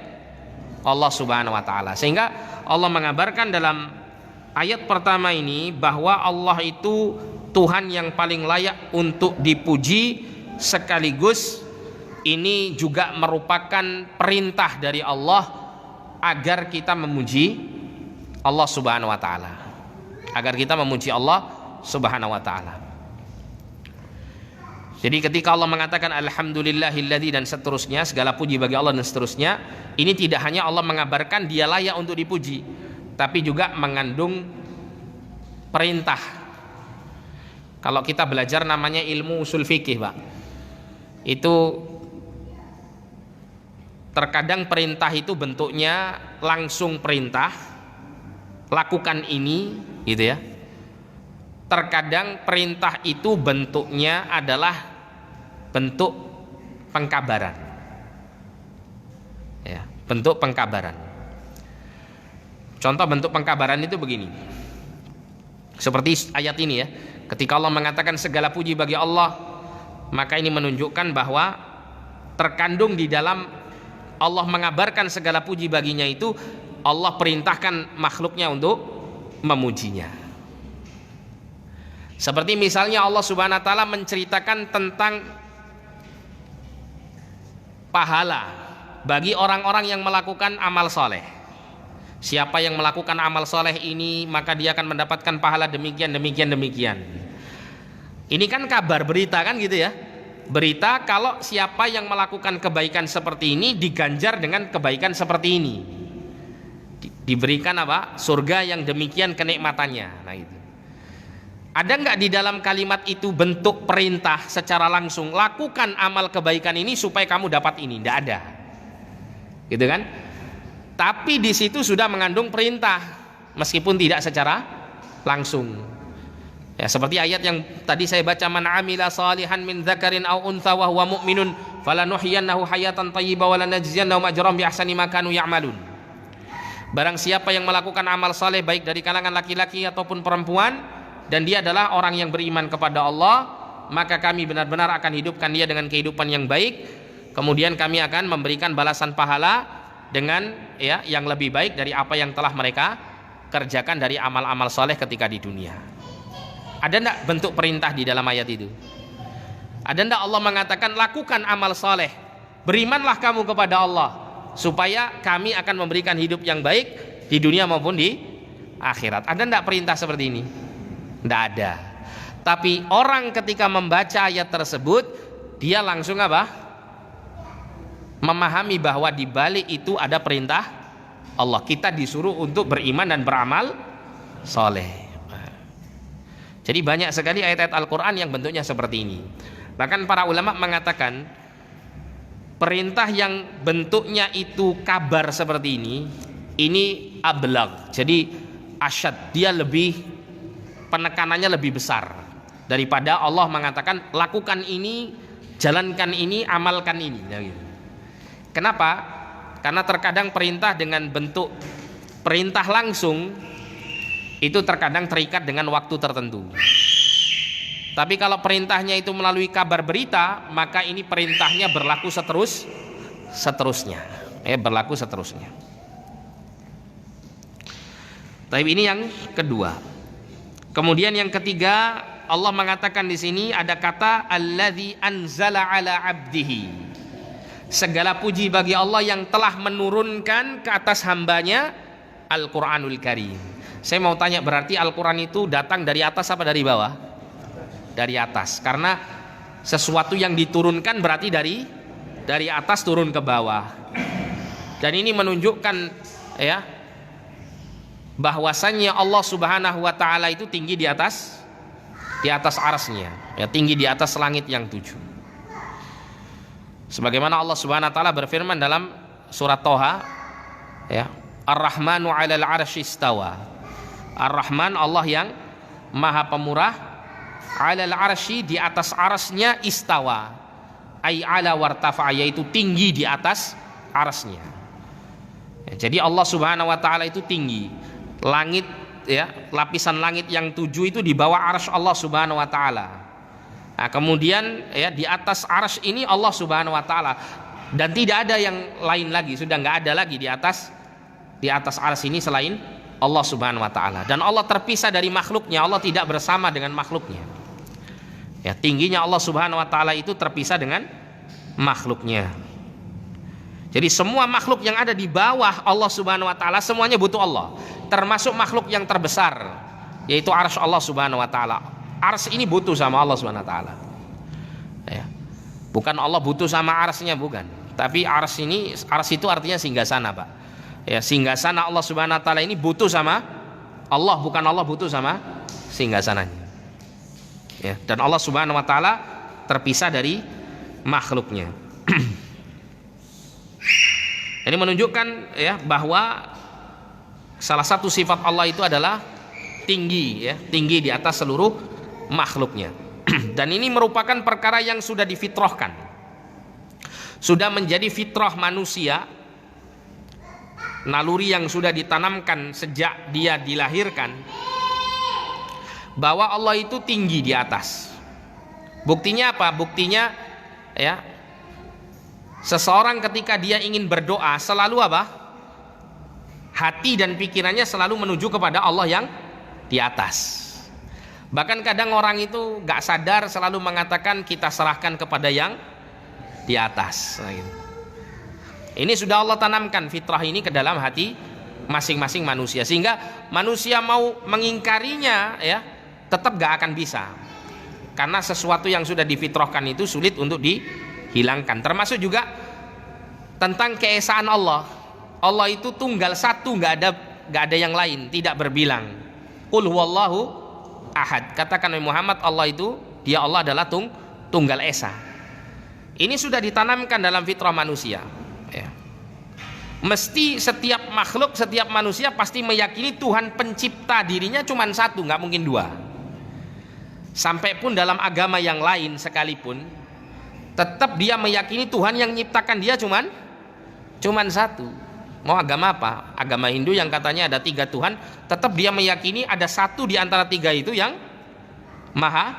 Allah Subhanahu wa taala. Sehingga Allah mengabarkan dalam ayat pertama ini bahwa Allah itu Tuhan yang paling layak untuk dipuji, sekaligus ini juga merupakan perintah dari Allah agar kita memuji Allah Subhanahu wa taala. Agar kita memuji Allah Subhanahu wa taala. Jadi ketika Allah mengatakan alhamdulillahilladzi dan seterusnya, segala puji bagi Allah dan seterusnya, ini tidak hanya Allah mengabarkan dia layak untuk dipuji, tapi juga mengandung perintah. Kalau kita belajar namanya ilmu usul fikih, Pak. Itu terkadang perintah itu bentuknya langsung perintah, lakukan ini, gitu ya. Terkadang perintah itu bentuknya adalah bentuk pengkabaran, ya, bentuk pengkabaran. Contoh bentuk pengkabaran itu begini, seperti ayat ini ya. Ketika Allah mengatakan segala puji bagi Allah, maka ini menunjukkan bahwa terkandung di dalam Allah mengabarkan segala puji baginya itu, Allah perintahkan makhluknya untuk memujinya. Seperti misalnya Allah Subhanahu wa taala menceritakan tentang pahala bagi orang-orang yang melakukan amal soleh. Siapa yang melakukan amal soleh ini, maka dia akan mendapatkan pahala demikian, demikian, demikian. Ini kan kabar, berita kan gitu ya. Berita kalau siapa yang melakukan kebaikan seperti ini diganjar dengan kebaikan seperti ini, diberikan apa? Surga yang demikian kenikmatannya. Nah itu. Ada nggak di dalam kalimat itu bentuk perintah secara langsung, lakukan amal kebaikan ini supaya kamu dapat ini? Tidak ada, gitu kan? Tapi di situ sudah mengandung perintah, meskipun tidak secara langsung. Ya, seperti ayat yang tadi saya baca, man amila salihan min dzakarin aw untha wa huwa mu'minun falanuhyiyannahu hayatan thayyibah wa lanajziyannahum ajrahum bi ahsani ma kanu ya'malun. Barang siapa yang melakukan amal saleh baik dari kalangan laki-laki ataupun perempuan dan dia adalah orang yang beriman kepada Allah, maka kami benar-benar akan hidupkan dia dengan kehidupan yang baik, kemudian kami akan memberikan balasan pahala dengan ya yang lebih baik dari apa yang telah mereka kerjakan dari amal-amal saleh ketika di dunia. Ada enggak bentuk perintah di dalam ayat itu? Ada enggak Allah mengatakan lakukan amal soleh, berimanlah kamu kepada Allah supaya kami akan memberikan hidup yang baik di dunia maupun di akhirat? Ada enggak perintah seperti ini? Tidak ada. Tapi orang ketika membaca ayat tersebut, dia langsung apa? Memahami bahwa di balik itu ada perintah Allah. Kita disuruh untuk beriman dan beramal soleh. Jadi banyak sekali ayat-ayat Al-Quran yang bentuknya seperti ini. Bahkan para ulama mengatakan perintah yang bentuknya itu kabar seperti ini ablag. Jadi asyad, dia lebih, penekanannya lebih besar daripada Allah mengatakan lakukan ini, jalankan ini, amalkan ini. Kenapa? Karena terkadang perintah dengan bentuk perintah langsung itu terkadang terikat dengan waktu tertentu. Tapi kalau perintahnya itu melalui kabar berita, maka ini perintahnya berlaku seterusnya. Berlaku seterusnya. Tapi ini yang kedua. Kemudian yang ketiga, Allah mengatakan di sini ada kata alladzi anzala ala abdihi. Segala puji bagi Allah yang telah menurunkan ke atas hambanya Al-Quranul Karim. Saya mau tanya, berarti Al-Quran itu datang dari atas apa dari bawah? Dari atas, karena sesuatu yang diturunkan berarti dari atas turun ke bawah. Dan ini menunjukkan ya bahwasannya Allah Subhanahu wa taala itu tinggi di atas arsy-Nya, ya, tinggi di atas langit yang 7. Sebagaimana Allah Subhanahu wa taala berfirman dalam surat Toha, ya, Ar-Rahmanu 'alal 'arsy istawa. Ar-Rahman, Allah yang Maha Pemurah, 'alal 'arsy, di atas arsy-Nya, istawa, ay 'ala wartafa, yaitu tinggi di atas arsy-Nya. Ya, jadi Allah Subhanahu wa taala itu tinggi. Langit, ya, lapisan langit yang 7 itu di bawah arsy Allah Subhanahu wa taala. Nah, kemudian ya di atas arsy ini Allah Subhanahu wa taala, dan tidak ada yang lain lagi, sudah nggak ada lagi di atas arsy ini selain Allah Subhanahu wa taala. Dan Allah terpisah dari makhluknya, Allah tidak bersama dengan makhluknya. Ya, tingginya Allah Subhanahu wa taala itu terpisah dengan makhluknya. Jadi semua makhluk yang ada di bawah Allah Subhanahu wa taala semuanya butuh Allah, termasuk makhluk yang terbesar yaitu arsy Allah Subhanahu wa taala. Arsy ini butuh sama Allah Subhanahu wa taala. Ya. Bukan Allah butuh sama arsy-Nya, bukan. Tapi arsy itu artinya singgasana, Pak. Ya, singgasana Allah Subhanahu wa taala ini butuh sama Allah, bukan Allah butuh sama singgasananya. Ya, dan Allah Subhanahu wa taala terpisah dari makhluknya. Ini menunjukkan ya bahwa salah satu sifat Allah itu adalah tinggi, ya, tinggi di atas seluruh makhluknya. Dan ini merupakan perkara yang sudah difitrahkan, sudah menjadi fitrah manusia, naluri yang sudah ditanamkan sejak dia dilahirkan, bahwa Allah itu tinggi di atas. Buktinya apa? Buktinya ya, Seseorang ketika dia ingin berdoa selalu apa? Hati dan pikirannya selalu menuju kepada Allah yang di atas. Bahkan kadang orang itu gak sadar selalu mengatakan kita serahkan kepada yang di atas. Nah, gitu. Ini sudah Allah tanamkan fitrah ini ke dalam hati masing-masing manusia, sehingga manusia mau mengingkarinya ya tetap gak akan bisa, karena sesuatu yang sudah difitrahkan itu sulit untuk dihilangkan. Termasuk juga tentang keesaan Allah. Allah itu tunggal satu, gak ada yang lain, tidak berbilang. Qul huwallahu ahad. Katakan Muhammad, Allah itu, dia Allah adalah tunggal esa. Ini sudah ditanamkan dalam fitrah manusia ya. Mesti setiap makhluk, setiap manusia pasti meyakini Tuhan pencipta dirinya cuma satu, gak mungkin dua. Sampai pun dalam agama yang lain sekalipun, tetap dia meyakini Tuhan yang menciptakan dia cuman satu. Mau agama apa? Agama Hindu yang katanya ada 3 Tuhan, tetap dia meyakini ada satu di antara 3 itu yang maha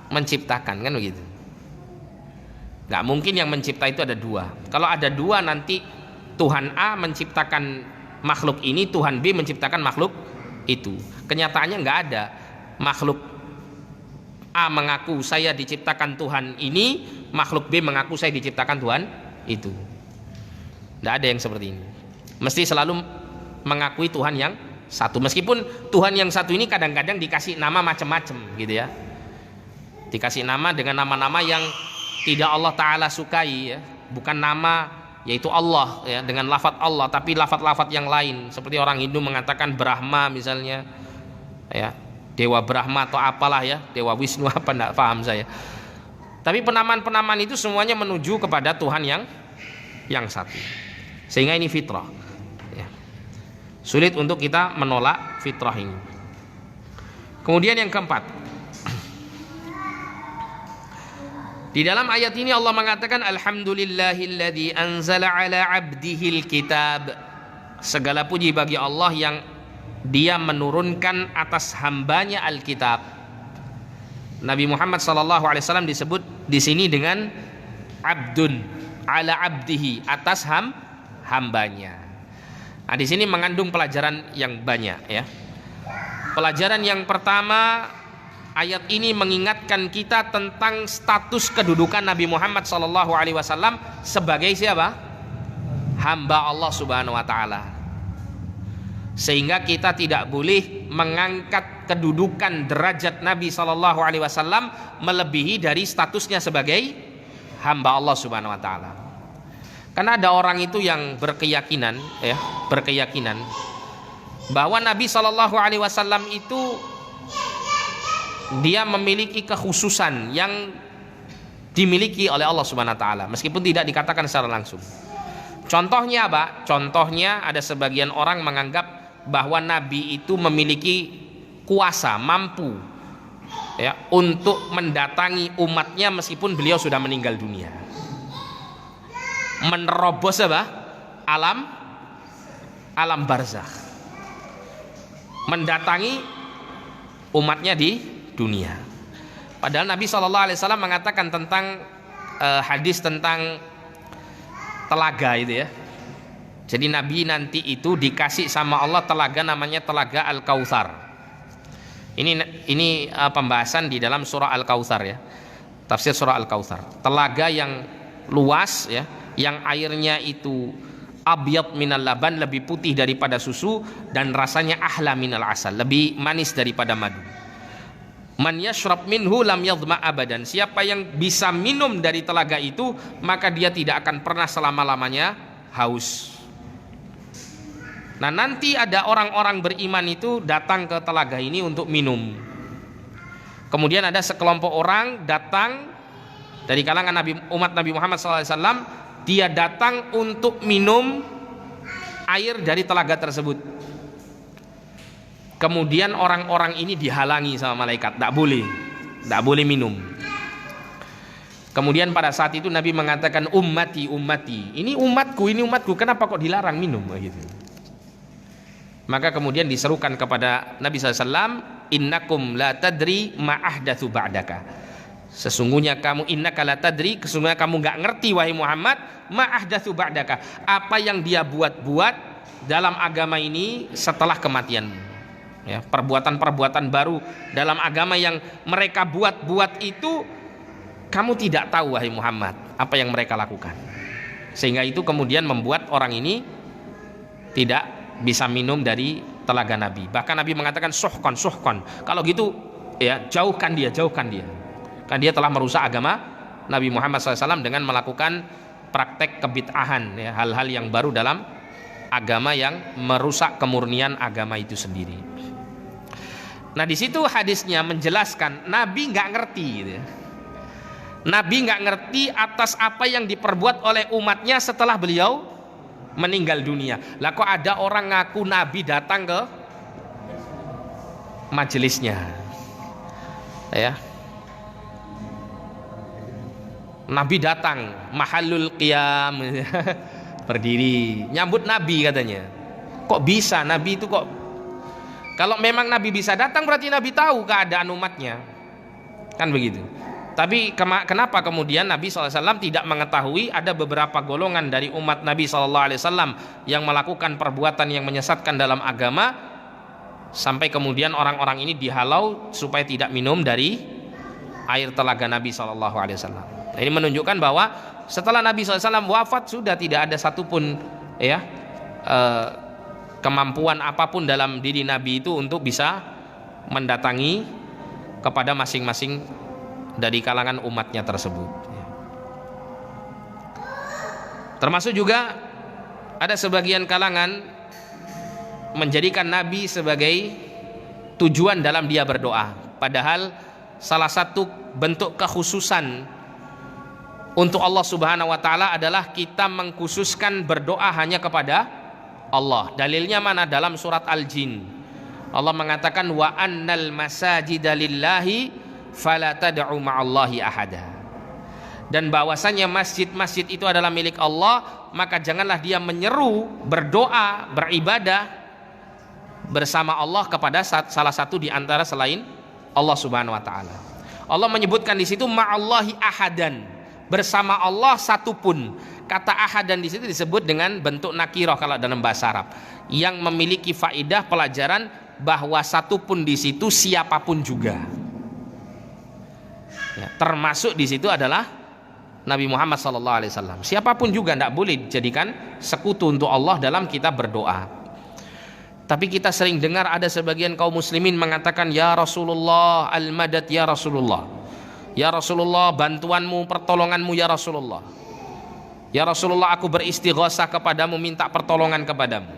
menciptakan, kan begitu. Gak mungkin yang mencipta itu ada 2. Kalau ada 2 nanti Tuhan A menciptakan makhluk ini, Tuhan B menciptakan makhluk itu. Kenyataannya gak ada. Makhluk A mengaku saya diciptakan Tuhan ini, makhluk B mengaku saya diciptakan Tuhan itu. Tidak ada yang seperti ini. Mesti selalu mengakui Tuhan yang satu. Meskipun Tuhan yang satu ini kadang-kadang dikasih nama macam-macam gitu ya. Dikasih nama dengan nama-nama yang tidak Allah Ta'ala sukai ya. Bukan nama yaitu Allah ya, dengan lafadz Allah, tapi lafadz-lafadz yang lain. Seperti orang Hindu mengatakan Brahma misalnya ya, Dewa Brahma atau apalah ya, Dewa Wisnu apa, enggak paham saya. Tapi penamaan-penamaan itu semuanya menuju kepada Tuhan yang satu. Sehingga ini fitrah ya. Sulit untuk kita menolak fitrah ini. Kemudian yang keempat, di dalam ayat ini Allah mengatakan alhamdulillahilladzi anzala ala abdihil kitab. Segala puji bagi Allah yang dia menurunkan atas hambanya Alkitab. Nabi Muhammad SAW disebut di sini dengan abdun, ala abdihi, atas hambanya. Nah, di sini mengandung pelajaran yang banyak ya. Pelajaran yang pertama, ayat ini mengingatkan kita tentang status kedudukan Nabi Muhammad SAW sebagai siapa? Hamba Allah Subhanahu wa taala. Sehingga kita tidak boleh mengangkat kedudukan derajat Nabi SAW melebihi dari statusnya sebagai hamba Allah Subhanahu wa taala. Karena ada orang itu yang berkeyakinan bahwa Nabi SAW itu dia memiliki kekhususan yang dimiliki oleh Allah Subhanahu wa taala meskipun tidak dikatakan secara langsung. Contohnya apa? Contohnya ada sebagian orang menganggap bahwa Nabi itu memiliki kuasa, mampu ya, untuk mendatangi umatnya meskipun beliau sudah meninggal dunia. Menerobos apa? Alam barzakh. Mendatangi umatnya di dunia. Padahal Nabi SAW mengatakan tentang hadis tentang telaga itu ya. Jadi Nabi nanti itu dikasih sama Allah telaga, namanya telaga Al-Kautsar. Ini pembahasan di dalam surah Al-Kautsar ya. Tafsir surah Al-Kautsar. Telaga yang luas ya, yang airnya itu abyad minal laban, lebih putih daripada susu, dan rasanya ahla minal asal, lebih manis daripada madu. Man yashrab minhu lam yadhma abadan. Siapa yang bisa minum dari telaga itu, maka dia tidak akan pernah selama-lamanya haus. Nah, nanti ada orang-orang beriman itu datang ke telaga ini untuk minum. Kemudian ada sekelompok orang datang dari kalangan umat Nabi Muhammad SAW. Dia datang untuk minum air dari telaga tersebut. Kemudian orang-orang ini dihalangi sama malaikat, tidak boleh minum. Kemudian pada saat itu Nabi mengatakan ummati, ini umatku, kenapa kok dilarang minum gitu. Maka kemudian diserukan kepada Nabi SAW, innakum la tadri ma ahdatsu ba'daka. Sesungguhnya kamu, innaka la tadri, sesungguhnya kamu nggak ngerti wahai Muhammad, ma ahdatsu ba'daka, apa yang dia buat-buat dalam agama ini setelah kematianmu. Ya, perbuatan-perbuatan baru dalam agama yang mereka buat-buat itu kamu tidak tahu wahai Muhammad apa yang mereka lakukan. Sehingga itu kemudian membuat orang ini tidak bisa minum dari telaga Nabi. Bahkan Nabi mengatakan suhkon. Kalau gitu ya jauhkan dia. Kan dia telah merusak agama Nabi Muhammad SAW dengan melakukan praktek kebid'ahan, ya, hal-hal yang baru dalam agama yang merusak kemurnian agama itu sendiri. Nah di situ hadisnya menjelaskan Nabi nggak ngerti, gitu ya. Nabi nggak ngerti atas apa yang diperbuat oleh umatnya setelah beliau meninggal dunia. Lah kok ada orang ngaku Nabi datang ke majelisnya, ya. Nabi datang, mahallul qiyam, berdiri, nyambut Nabi katanya. Kok bisa Nabi itu kok? Kalau memang Nabi bisa datang berarti Nabi tahu keadaan umatnya, kan begitu. Tapi kenapa kemudian Nabi SAW tidak mengetahui ada beberapa golongan dari umat Nabi SAW yang melakukan perbuatan yang menyesatkan dalam agama, sampai kemudian orang-orang ini dihalau supaya tidak minum dari air telaga Nabi SAW. Ini menunjukkan bahwa setelah Nabi SAW wafat sudah tidak ada satupun ya kemampuan apapun dalam diri Nabi itu untuk bisa mendatangi kepada masing-masing dari kalangan umatnya tersebut. Termasuk juga ada sebagian kalangan menjadikan Nabi sebagai tujuan dalam dia berdoa. Padahal salah satu bentuk kekhususan untuk Allah Subhanahu wa taala adalah kita mengkhususkan berdoa hanya kepada Allah. Dalilnya mana? Dalam surat Al-Jin. Allah mengatakan wa annal masajida lillahi fala tad'u ma'allahi ahada. Dan bahwasanya masjid-masjid itu adalah milik Allah, maka janganlah dia menyeru berdoa, beribadah bersama Allah kepada salah satu di antara selain Allah Subhanahu wa taala. Allah menyebutkan di situ ma'allahi ahadan, bersama Allah satupun. Kata ahadan di situ disebut dengan bentuk nakirah kalau dalam bahasa Arab, yang memiliki faidah pelajaran bahwa satupun di situ siapapun juga. Ya, termasuk di situ adalah Nabi Muhammad SAW. Siapapun juga tidak boleh dijadikan sekutu untuk Allah dalam kita berdoa. Tapi kita sering dengar ada sebagian kaum muslimin mengatakan ya Rasulullah al-madad, ya Rasulullah, ya Rasulullah bantuanmu, pertolonganmu ya Rasulullah, ya Rasulullah aku beristighosah kepadamu, minta pertolongan kepadamu,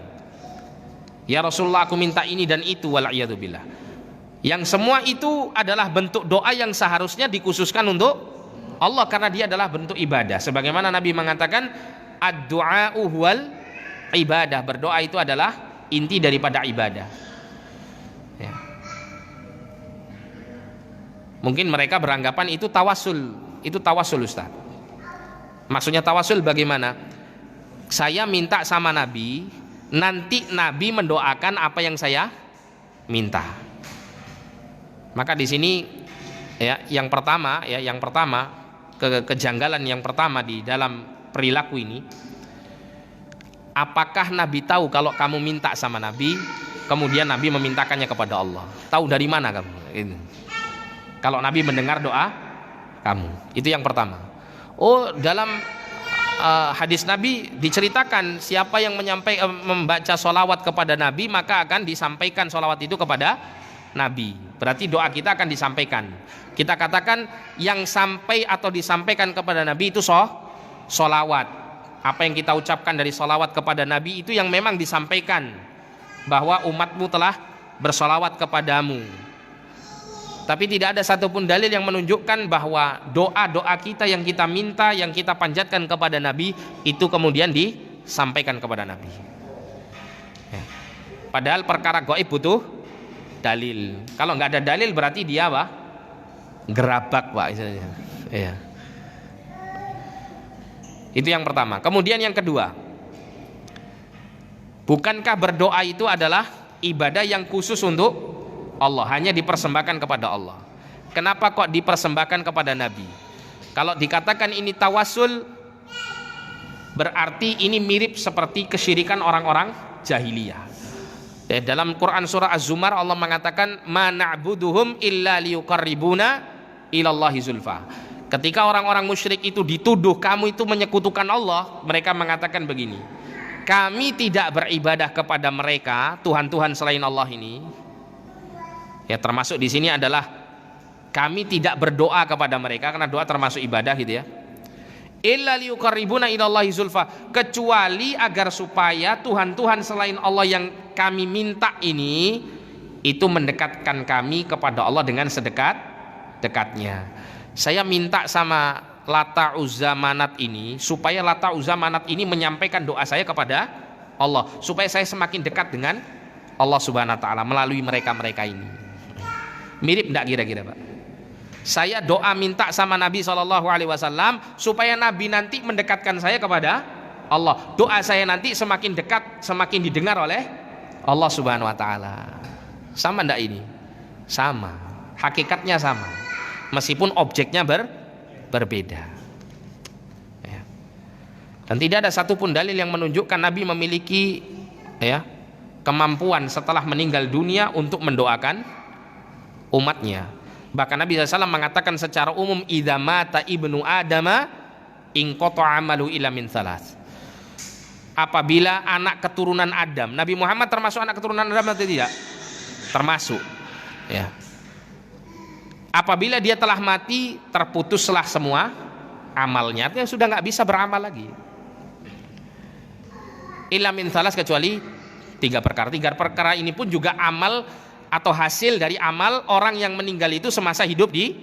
ya Rasulullah aku minta ini dan itu, wal'iyadzubillah. Yang semua itu adalah bentuk doa yang seharusnya dikhususkan untuk Allah, karena dia adalah bentuk ibadah. Sebagaimana Nabi mengatakan ad-du'a'u huwal ibadah, berdoa itu adalah inti daripada ibadah, ya. Mungkin mereka beranggapan itu tawasul Ustaz. Maksudnya tawasul bagaimana? Saya minta sama Nabi, nanti Nabi mendoakan apa yang saya minta. Maka di sini ya yang pertama kejanggalan yang pertama di dalam perilaku ini, apakah Nabi tahu kalau kamu minta sama Nabi, kemudian Nabi memintakannya kepada Allah? Tahu dari mana kamu? Kalau Nabi mendengar doa kamu, itu yang pertama. Oh, dalam hadis Nabi diceritakan siapa yang membaca sholawat kepada Nabi maka akan disampaikan sholawat itu kepada Nabi. Berarti doa kita akan disampaikan. Kita katakan yang sampai atau disampaikan kepada Nabi itu sholawat. Apa yang kita ucapkan dari sholawat kepada Nabi itu yang memang disampaikan, bahwa umatmu telah bersolawat kepadamu. Tapi tidak ada satupun dalil yang menunjukkan bahwa doa-doa kita yang kita minta, yang kita panjatkan kepada Nabi itu kemudian disampaikan kepada Nabi. Ya. Padahal perkara gaib butuh dalil. Kalau nggak ada dalil berarti dia apa? Gerabak, Pak. Ya. Itu yang pertama. Kemudian yang kedua, bukankah berdoa itu adalah ibadah yang khusus untuk Allah, hanya dipersembahkan kepada Allah? Kenapa kok dipersembahkan kepada Nabi? Kalau dikatakan ini tawasul, berarti ini mirip seperti kesyirikan orang-orang jahiliyah. Dalam Quran surah Az-Zumar Allah mengatakan ma na'buduhum illa liyuqarribuna ilallahi zulfa. Ketika orang-orang musyrik itu dituduh kamu itu menyekutukan Allah, mereka mengatakan begini, kami tidak beribadah kepada mereka Tuhan-Tuhan selain Allah ini. Ya, termasuk di sini adalah kami tidak berdoa kepada mereka, karena doa termasuk ibadah gitu ya. Illa liyuqarribuna ilallahi zulfa, kecuali agar supaya Tuhan-Tuhan selain Allah yang kami minta ini itu mendekatkan kami kepada Allah dengan sedekat-dekatnya. Saya minta sama Lata Uzza Manat ini supaya Lata Uzza Manat ini menyampaikan doa saya kepada Allah, supaya saya semakin dekat dengan Allah Subhanahu wa taala melalui mereka-mereka ini. Mirip enggak kira-kira, Pak? Saya doa minta sama Nabi SAW supaya Nabi nanti mendekatkan saya kepada Allah. Doa saya nanti semakin dekat, semakin didengar oleh Allah Subhanahu wa taala. Sama enggak ini? Sama. Hakikatnya sama. Meskipun objeknya berbeda. Ya. Dan tidak ada satupun dalil yang menunjukkan Nabi memiliki kemampuan setelah meninggal dunia untuk mendoakan umatnya. Bahkan Nabi SAW mengatakan secara umum, idza mata ibnu adama inqata'a amalu illa min thalath. Apabila anak keturunan Adam, Nabi Muhammad termasuk anak keturunan Adam atau tidak? Termasuk. Ya. Apabila dia telah mati, terputuslah semua amalnya, artinya sudah nggak bisa beramal lagi. Illa min thalath, kecuali tiga perkara. Tiga perkara ini pun juga amal atau hasil dari amal orang yang meninggal itu semasa hidup di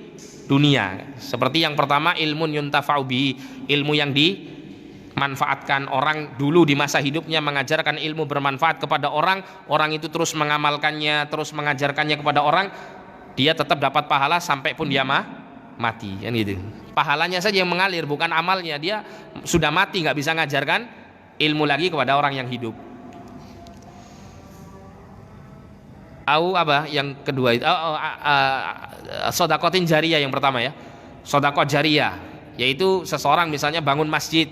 dunia. Seperti yang pertama, ilmun yuntafa'u bihi, ilmu yang dimanfaatkan. Orang dulu di masa hidupnya mengajarkan ilmu bermanfaat kepada orang, orang itu terus mengamalkannya, terus mengajarkannya kepada orang, dia tetap dapat pahala sampai pun dia mati, kan gitu. Pahalanya saja yang mengalir, bukan amalnya. Dia sudah mati, nggak bisa ngajarkan ilmu lagi kepada orang yang hidup. Apa yang kedua itu? Sodakotin jariyah yang pertama ya. Sodakot jariyah, yaitu seseorang misalnya bangun masjid,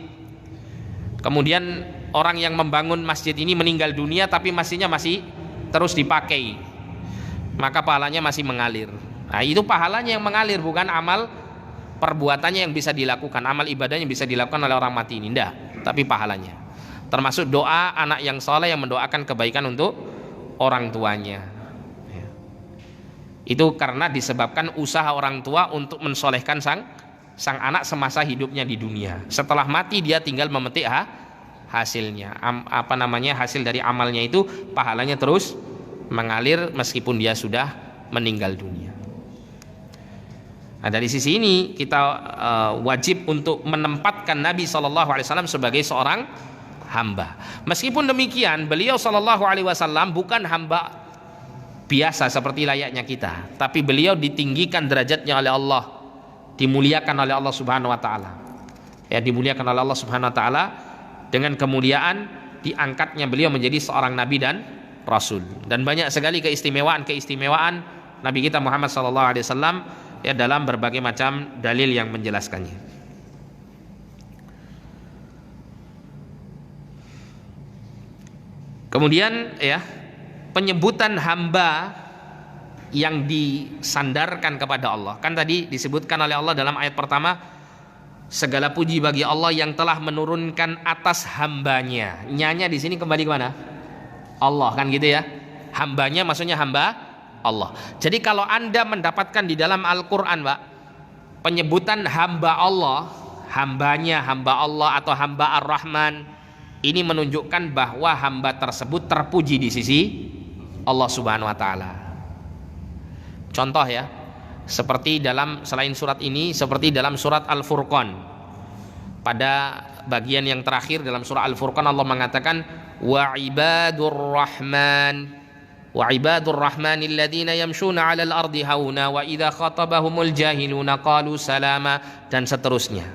kemudian orang yang membangun masjid ini meninggal dunia tapi masjidnya masih terus dipakai, maka pahalanya masih mengalir. Nah, itu pahalanya yang mengalir, bukan amal perbuatannya yang bisa dilakukan, amal ibadahnya yang bisa dilakukan oleh orang mati ini, enggak, tapi pahalanya. Termasuk doa anak yang soleh yang mendoakan kebaikan untuk orang tuanya. Itu karena disebabkan usaha orang tua untuk mensolehkan sang anak semasa hidupnya di dunia. Setelah mati dia tinggal memetik hasilnya. Hasil dari amalnya itu pahalanya terus mengalir meskipun dia sudah meninggal dunia. Nah, dari sisi ini kita wajib untuk menempatkan Nabi SAW sebagai seorang hamba. Meskipun demikian, beliau SAW bukan hamba biasa seperti layaknya kita, tapi beliau ditinggikan derajatnya oleh Allah, dimuliakan oleh Allah Subhanahu wa taala. Ya, dimuliakan oleh Allah Subhanahu wa taala, dengan kemuliaan diangkatnya beliau menjadi seorang nabi dan rasul. Dan banyak sekali keistimewaan Nabi kita Muhammad SAW ya, dalam berbagai macam dalil yang menjelaskannya. Kemudian ya, penyebutan hamba yang disandarkan kepada Allah. Kan tadi disebutkan oleh Allah dalam ayat pertama, segala puji bagi Allah yang telah menurunkan atas hambanya. Nyanya di sini kembali ke mana? Allah, kan gitu ya. Hambanya maksudnya hamba Allah. Jadi kalau Anda mendapatkan di dalam Al-Quran, Pak, penyebutan hamba Allah, hambanya hamba Allah atau hamba Ar-Rahman, ini menunjukkan bahwa hamba tersebut terpuji di sisi Allah Subhanahu wa taala. Contoh ya, seperti dalam selain surat ini, seperti dalam surat Al-Furqan. Pada bagian yang terakhir dalam surah Al-Furqan Allah mengatakan wa ibadur rahmanil ladzina yamshuna 'alal ardi hauna wa idza khatabahumul jahiluna qalu salama, dan seterusnya.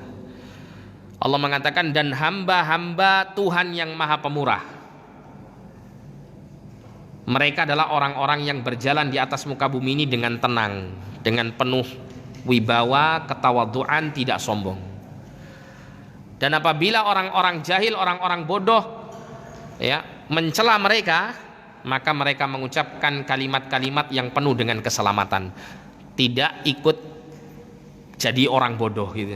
Allah mengatakan dan hamba-hamba Tuhan yang Maha Pemurah. Mereka adalah orang-orang yang berjalan di atas muka bumi ini dengan tenang, dengan penuh wibawa, ketawaduan, tidak sombong. Dan apabila orang-orang jahil, orang-orang bodoh mencela mereka, maka mereka mengucapkan kalimat-kalimat yang penuh dengan keselamatan. Tidak ikut jadi orang bodoh gitu.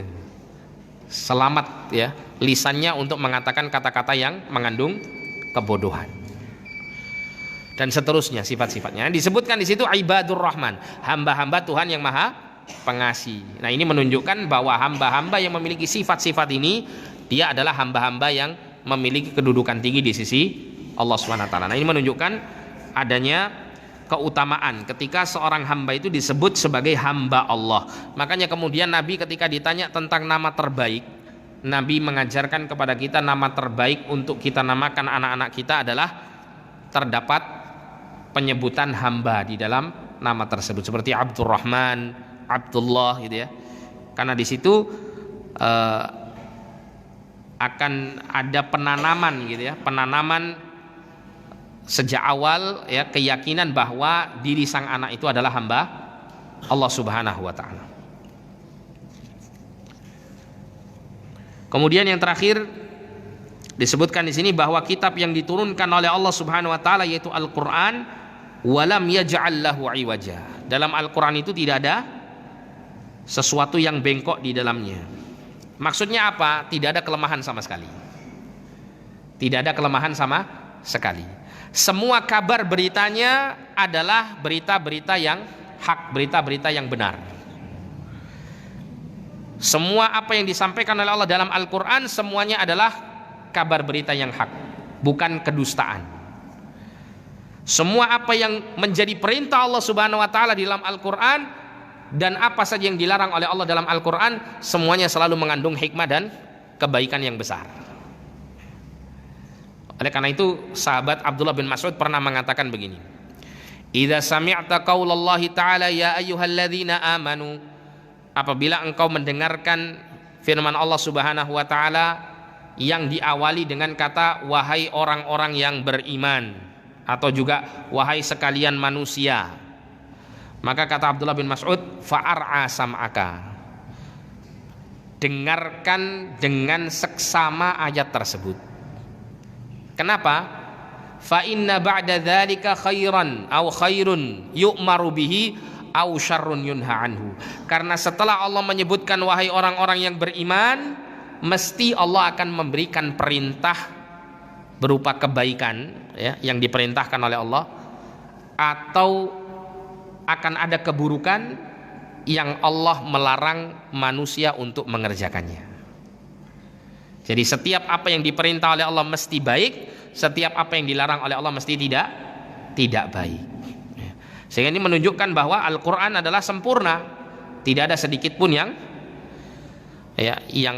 Selamat lisannya untuk mengatakan kata-kata yang mengandung kebodohan. Dan seterusnya sifat-sifatnya disebutkan di situ ibadur rahman, hamba-hamba Tuhan yang maha pengasih. Nah, ini menunjukkan bahwa hamba-hamba yang memiliki sifat-sifat ini, dia adalah hamba-hamba yang memiliki kedudukan tinggi di sisi Allah SWT. Nah, ini menunjukkan adanya keutamaan ketika seorang hamba itu disebut sebagai hamba Allah. Makanya kemudian Nabi ketika ditanya tentang nama terbaik, Nabi mengajarkan kepada kita nama terbaik untuk kita namakan anak-anak kita adalah terdapat penyebutan hamba di dalam nama tersebut, seperti Abdurrahman, Abdullah gitu ya. Karena di situ akan ada penanaman gitu ya, penanaman sejak awal keyakinan bahwa diri sang anak itu adalah hamba Allah Subhanahu wa taala. Kemudian yang terakhir disebutkan di sini bahwa kitab yang diturunkan oleh Allah Subhanahu wa taala yaitu Al-Qur'an, walam yaj'al lahu iwaja. Dalam Al-Qur'an itu tidak ada sesuatu yang bengkok di dalamnya. Maksudnya apa? Tidak ada kelemahan sama sekali. Tidak ada kelemahan sama sekali. Semua kabar beritanya adalah berita-berita yang hak, berita-berita yang benar. Semua apa yang disampaikan oleh Allah dalam Al-Qur'an semuanya adalah kabar berita yang hak, bukan kedustaan. Semua apa yang menjadi perintah Allah Subhanahu wa taala di dalam Al-Qur'an dan apa saja yang dilarang oleh Allah dalam Al-Qur'an, semuanya selalu mengandung hikmah dan kebaikan yang besar. Oleh karena itu sahabat Abdullah bin Mas'ud pernah mengatakan begini, "Idza sami'ta qaulallahi ta'ala ya ayyuhalladzina amanu," apabila engkau mendengarkan firman Allah Subhanahu wa taala yang diawali dengan kata wahai orang-orang yang beriman, atau juga wahai sekalian manusia, maka kata Abdullah bin Mas'ud, fa'ar'a sam'aka, dengarkan dengan seksama ayat tersebut. Kenapa? Fa inna ba'da dzalika khairan aw khairun yu'maru bihi aw syarrun yunha anhu. Karena setelah Allah menyebutkan wahai orang-orang yang beriman, mesti Allah akan memberikan perintah berupa kebaikan yang diperintahkan oleh Allah, atau akan ada keburukan yang Allah melarang manusia untuk mengerjakannya. Jadi setiap apa yang diperintah oleh Allah mesti baik, setiap apa yang dilarang oleh Allah mesti tidak baik. Sehingga ini menunjukkan bahwa Al-Qur'an adalah sempurna, tidak ada sedikit pun yang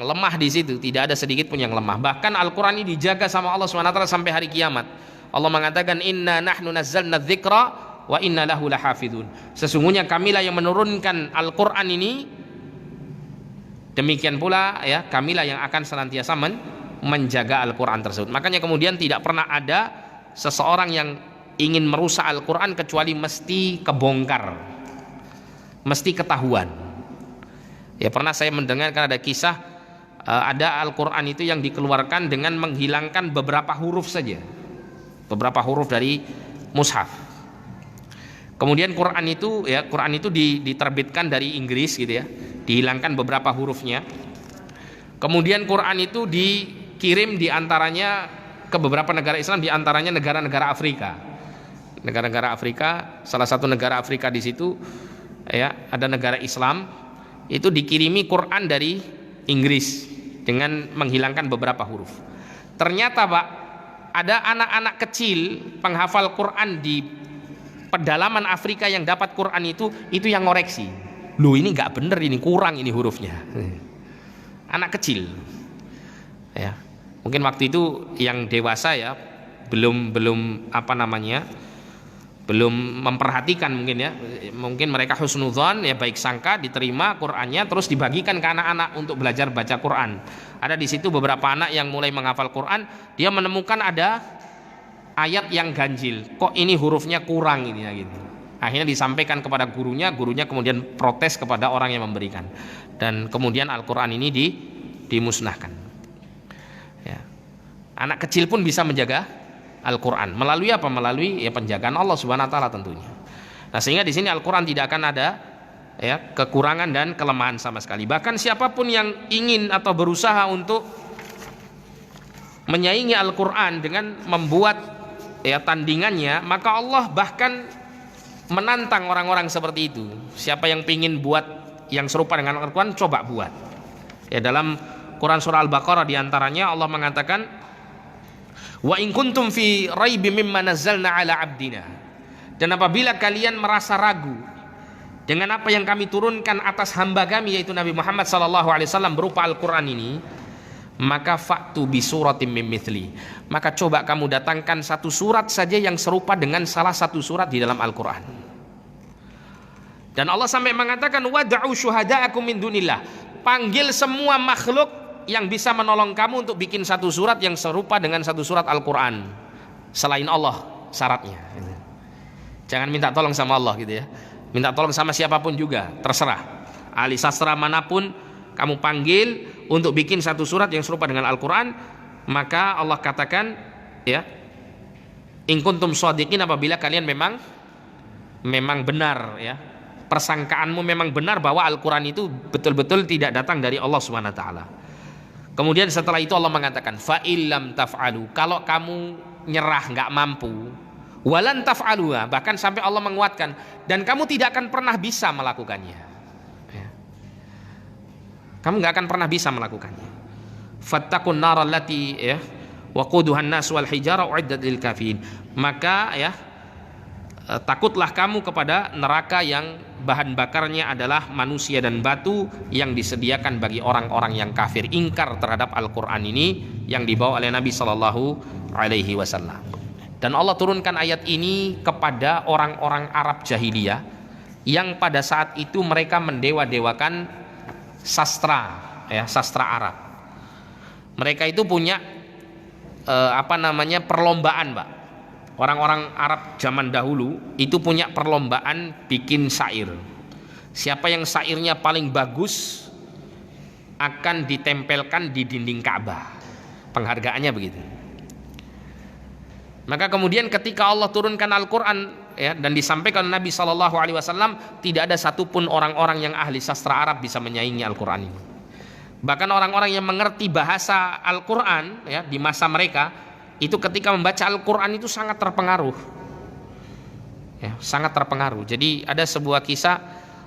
lemah di situ, tidak ada sedikit pun yang lemah. Bahkan Al-Qur'an ini dijaga sama Allah SWT sampai hari kiamat. Allah mengatakan inna nahnu nazzalna dzikra wa inna lahu lahafidun. Sesungguhnya kamilah yang menurunkan Al-Qur'an ini, demikian pula kamilah yang akan senantiasa menjaga Al-Qur'an tersebut. Makanya kemudian tidak pernah ada seseorang yang ingin merusak Al-Qur'an kecuali mesti kebongkar, mesti ketahuan. Pernah saya mendengarkan ada kisah, ada Al-Qur'an itu yang dikeluarkan dengan menghilangkan beberapa huruf saja, beberapa huruf dari mushaf. Kemudian Quran itu diterbitkan dari Inggris gitu ya, dihilangkan beberapa hurufnya. Kemudian Quran itu dikirim diantaranya ke beberapa negara Islam, diantaranya negara-negara Afrika. Negara-negara Afrika, salah satu negara Afrika di situ ada negara Islam, itu dikirimi Quran dari Inggris dengan menghilangkan beberapa huruf. Ternyata Pak, ada anak-anak kecil penghafal Quran di pedalaman Afrika yang dapat Quran itu yang ngoreksi. Loh, ini nggak bener, ini kurang ini hurufnya. Anak kecil. Mungkin waktu itu yang dewasa belum belum memperhatikan mungkin mereka husnudzon baik sangka, diterima Qur'annya terus dibagikan ke anak-anak untuk belajar baca Qur'an. Ada di situ beberapa anak yang mulai menghafal Qur'an, dia menemukan ada ayat yang ganjil, kok ini hurufnya kurang ini gitu. Akhirnya disampaikan kepada gurunya kemudian protes kepada orang yang memberikan, dan kemudian Al-Quran ini dimusnahkan. Ya. Anak kecil pun bisa menjaga Al-Quran melalui apa? Melalui penjagaan Allah Subhanahu Wa Taala tentunya. Nah, sehingga di sini Al-Quran tidak akan ada kekurangan dan kelemahan sama sekali. Bahkan siapapun yang ingin atau berusaha untuk menyaingi Al-Quran dengan membuat tandingannya, maka Allah bahkan menantang orang-orang seperti itu. Siapa yang ingin buat yang serupa dengan Al-Quran, coba buat. Dalam Quran surah Al-Baqarah diantaranya Allah mengatakan, wa in kuntum fi raibim mimma nazzalna ala abdina. Dan apabila kalian merasa ragu dengan apa yang kami turunkan atas hamba kami, yaitu Nabi Muhammad SAW berupa Al-Quran ini, maka fa'tu bi suratim min mithli, maka coba kamu datangkan satu surat saja yang serupa dengan salah satu surat di dalam Al-Quran. Dan Allah sampai mengatakan, wad'u syuhada'akum min dunillah, panggil semua makhluk yang bisa menolong kamu untuk bikin satu surat yang serupa dengan satu surat Al-Quran selain Allah. Syaratnya jangan minta tolong sama Allah gitu ya, minta tolong sama siapapun juga, terserah. Ahli sastra manapun kamu panggil untuk bikin satu surat yang serupa dengan Al-Quran, maka Allah katakan in kuntum shadiqin, apabila kalian memang benar persangkaanmu memang benar bahwa Al-Quran itu betul-betul tidak datang dari Allah Subhanahu Wa Taala. Kemudian setelah itu Allah mengatakan, fa illam taf'alu, kalau kamu nyerah nggak mampu, walan taf'alu, bahkan sampai Allah menguatkan, dan kamu tidak akan pernah bisa melakukannya. Kamu nggak akan pernah bisa melakukannya. Fattaqun nar allati waquduhan nas wal hijara uiddat lil kafirin. Maka takutlah kamu kepada neraka yang bahan bakarnya adalah manusia dan batu, yang disediakan bagi orang-orang yang kafir, ingkar terhadap Al-Quran ini yang dibawa oleh Nabi Sallallahu Alaihi Wasallam. Dan Allah turunkan ayat ini kepada orang-orang Arab jahiliyah yang pada saat itu mereka mendewa-dewakan sastra Arab. Mereka itu punya perlombaan, Pak. Orang-orang Arab zaman dahulu itu punya perlombaan bikin syair. Siapa yang syairnya paling bagus akan ditempelkan di dinding Ka'bah. Penghargaannya begitu. Maka kemudian ketika Allah turunkan Al-Quran dan disampaikan Nabi SAW, tidak ada satupun orang-orang yang ahli sastra Arab bisa menyaingi Al-Quran ini. Bahkan orang-orang yang mengerti bahasa Al-Quran di masa mereka itu ketika membaca Al-Quran itu sangat terpengaruh, sangat terpengaruh. Jadi ada sebuah kisah,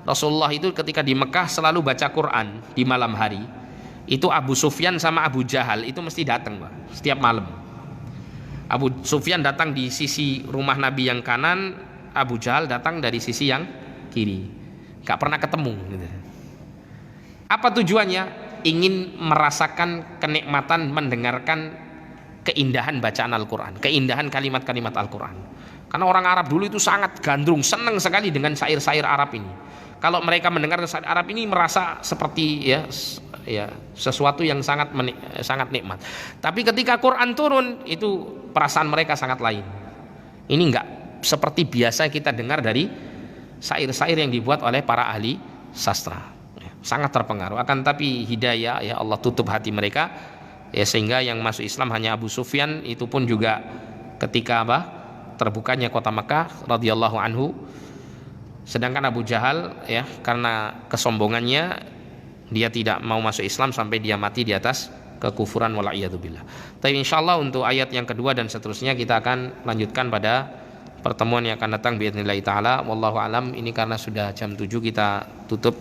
Rasulullah itu ketika di Mekah selalu baca Quran di malam hari. Itu Abu Sufyan sama Abu Jahal itu mesti datang, Pak, setiap malam. Abu Sufyan datang di sisi rumah Nabi yang kanan, Abu Jahal datang dari sisi yang kiri. Gak pernah ketemu gitu. Apa tujuannya? Ingin merasakan kenikmatan mendengarkan keindahan bacaan Al-Quran, keindahan kalimat-kalimat Al-Quran. Karena orang Arab dulu itu sangat gandrung, senang sekali dengan syair-syair Arab ini. Kalau mereka mendengar syair Arab ini merasa seperti sesuatu yang sangat nikmat. Tapi ketika Quran turun, itu perasaan mereka sangat lain. Ini enggak seperti biasa kita dengar dari syair-syair yang dibuat oleh para ahli sastra. Sangat terpengaruh. Akan tapi hidayah Allah tutup hati mereka, sehingga yang masuk Islam hanya Abu Sufyan, itu pun juga ketika terbukanya kota Mekah radhiyallahu anhu. Sedangkan Abu Jahal karena kesombongannya dia tidak mau masuk Islam sampai dia mati di atas kekufuran, wala'iyadzubillah. Tapi insyaallah untuk ayat yang kedua dan seterusnya kita akan lanjutkan pada pertemuan yang akan datang biidznillah taala. Wallahu alam. Ini karena sudah jam 7 kita tutup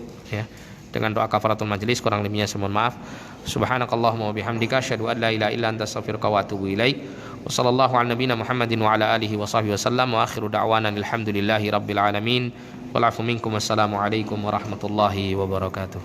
dengan doa kafaratul majelis, kurang lebihnya saya mohon maaf. Subhanakallahumma wa bihamdika asyhadu an la ilaha illa anta astaghfiruka wa atubu ilaik. Wa sallallahu ala nabiyyina Muhammadin wa ala alihi wa sahbihi wasallam, wa akhiru da'wana alhamdulillahi rabbil alamin. Wal afu minkum, wassalamu alaikum warahmatullahi wabarakatuh.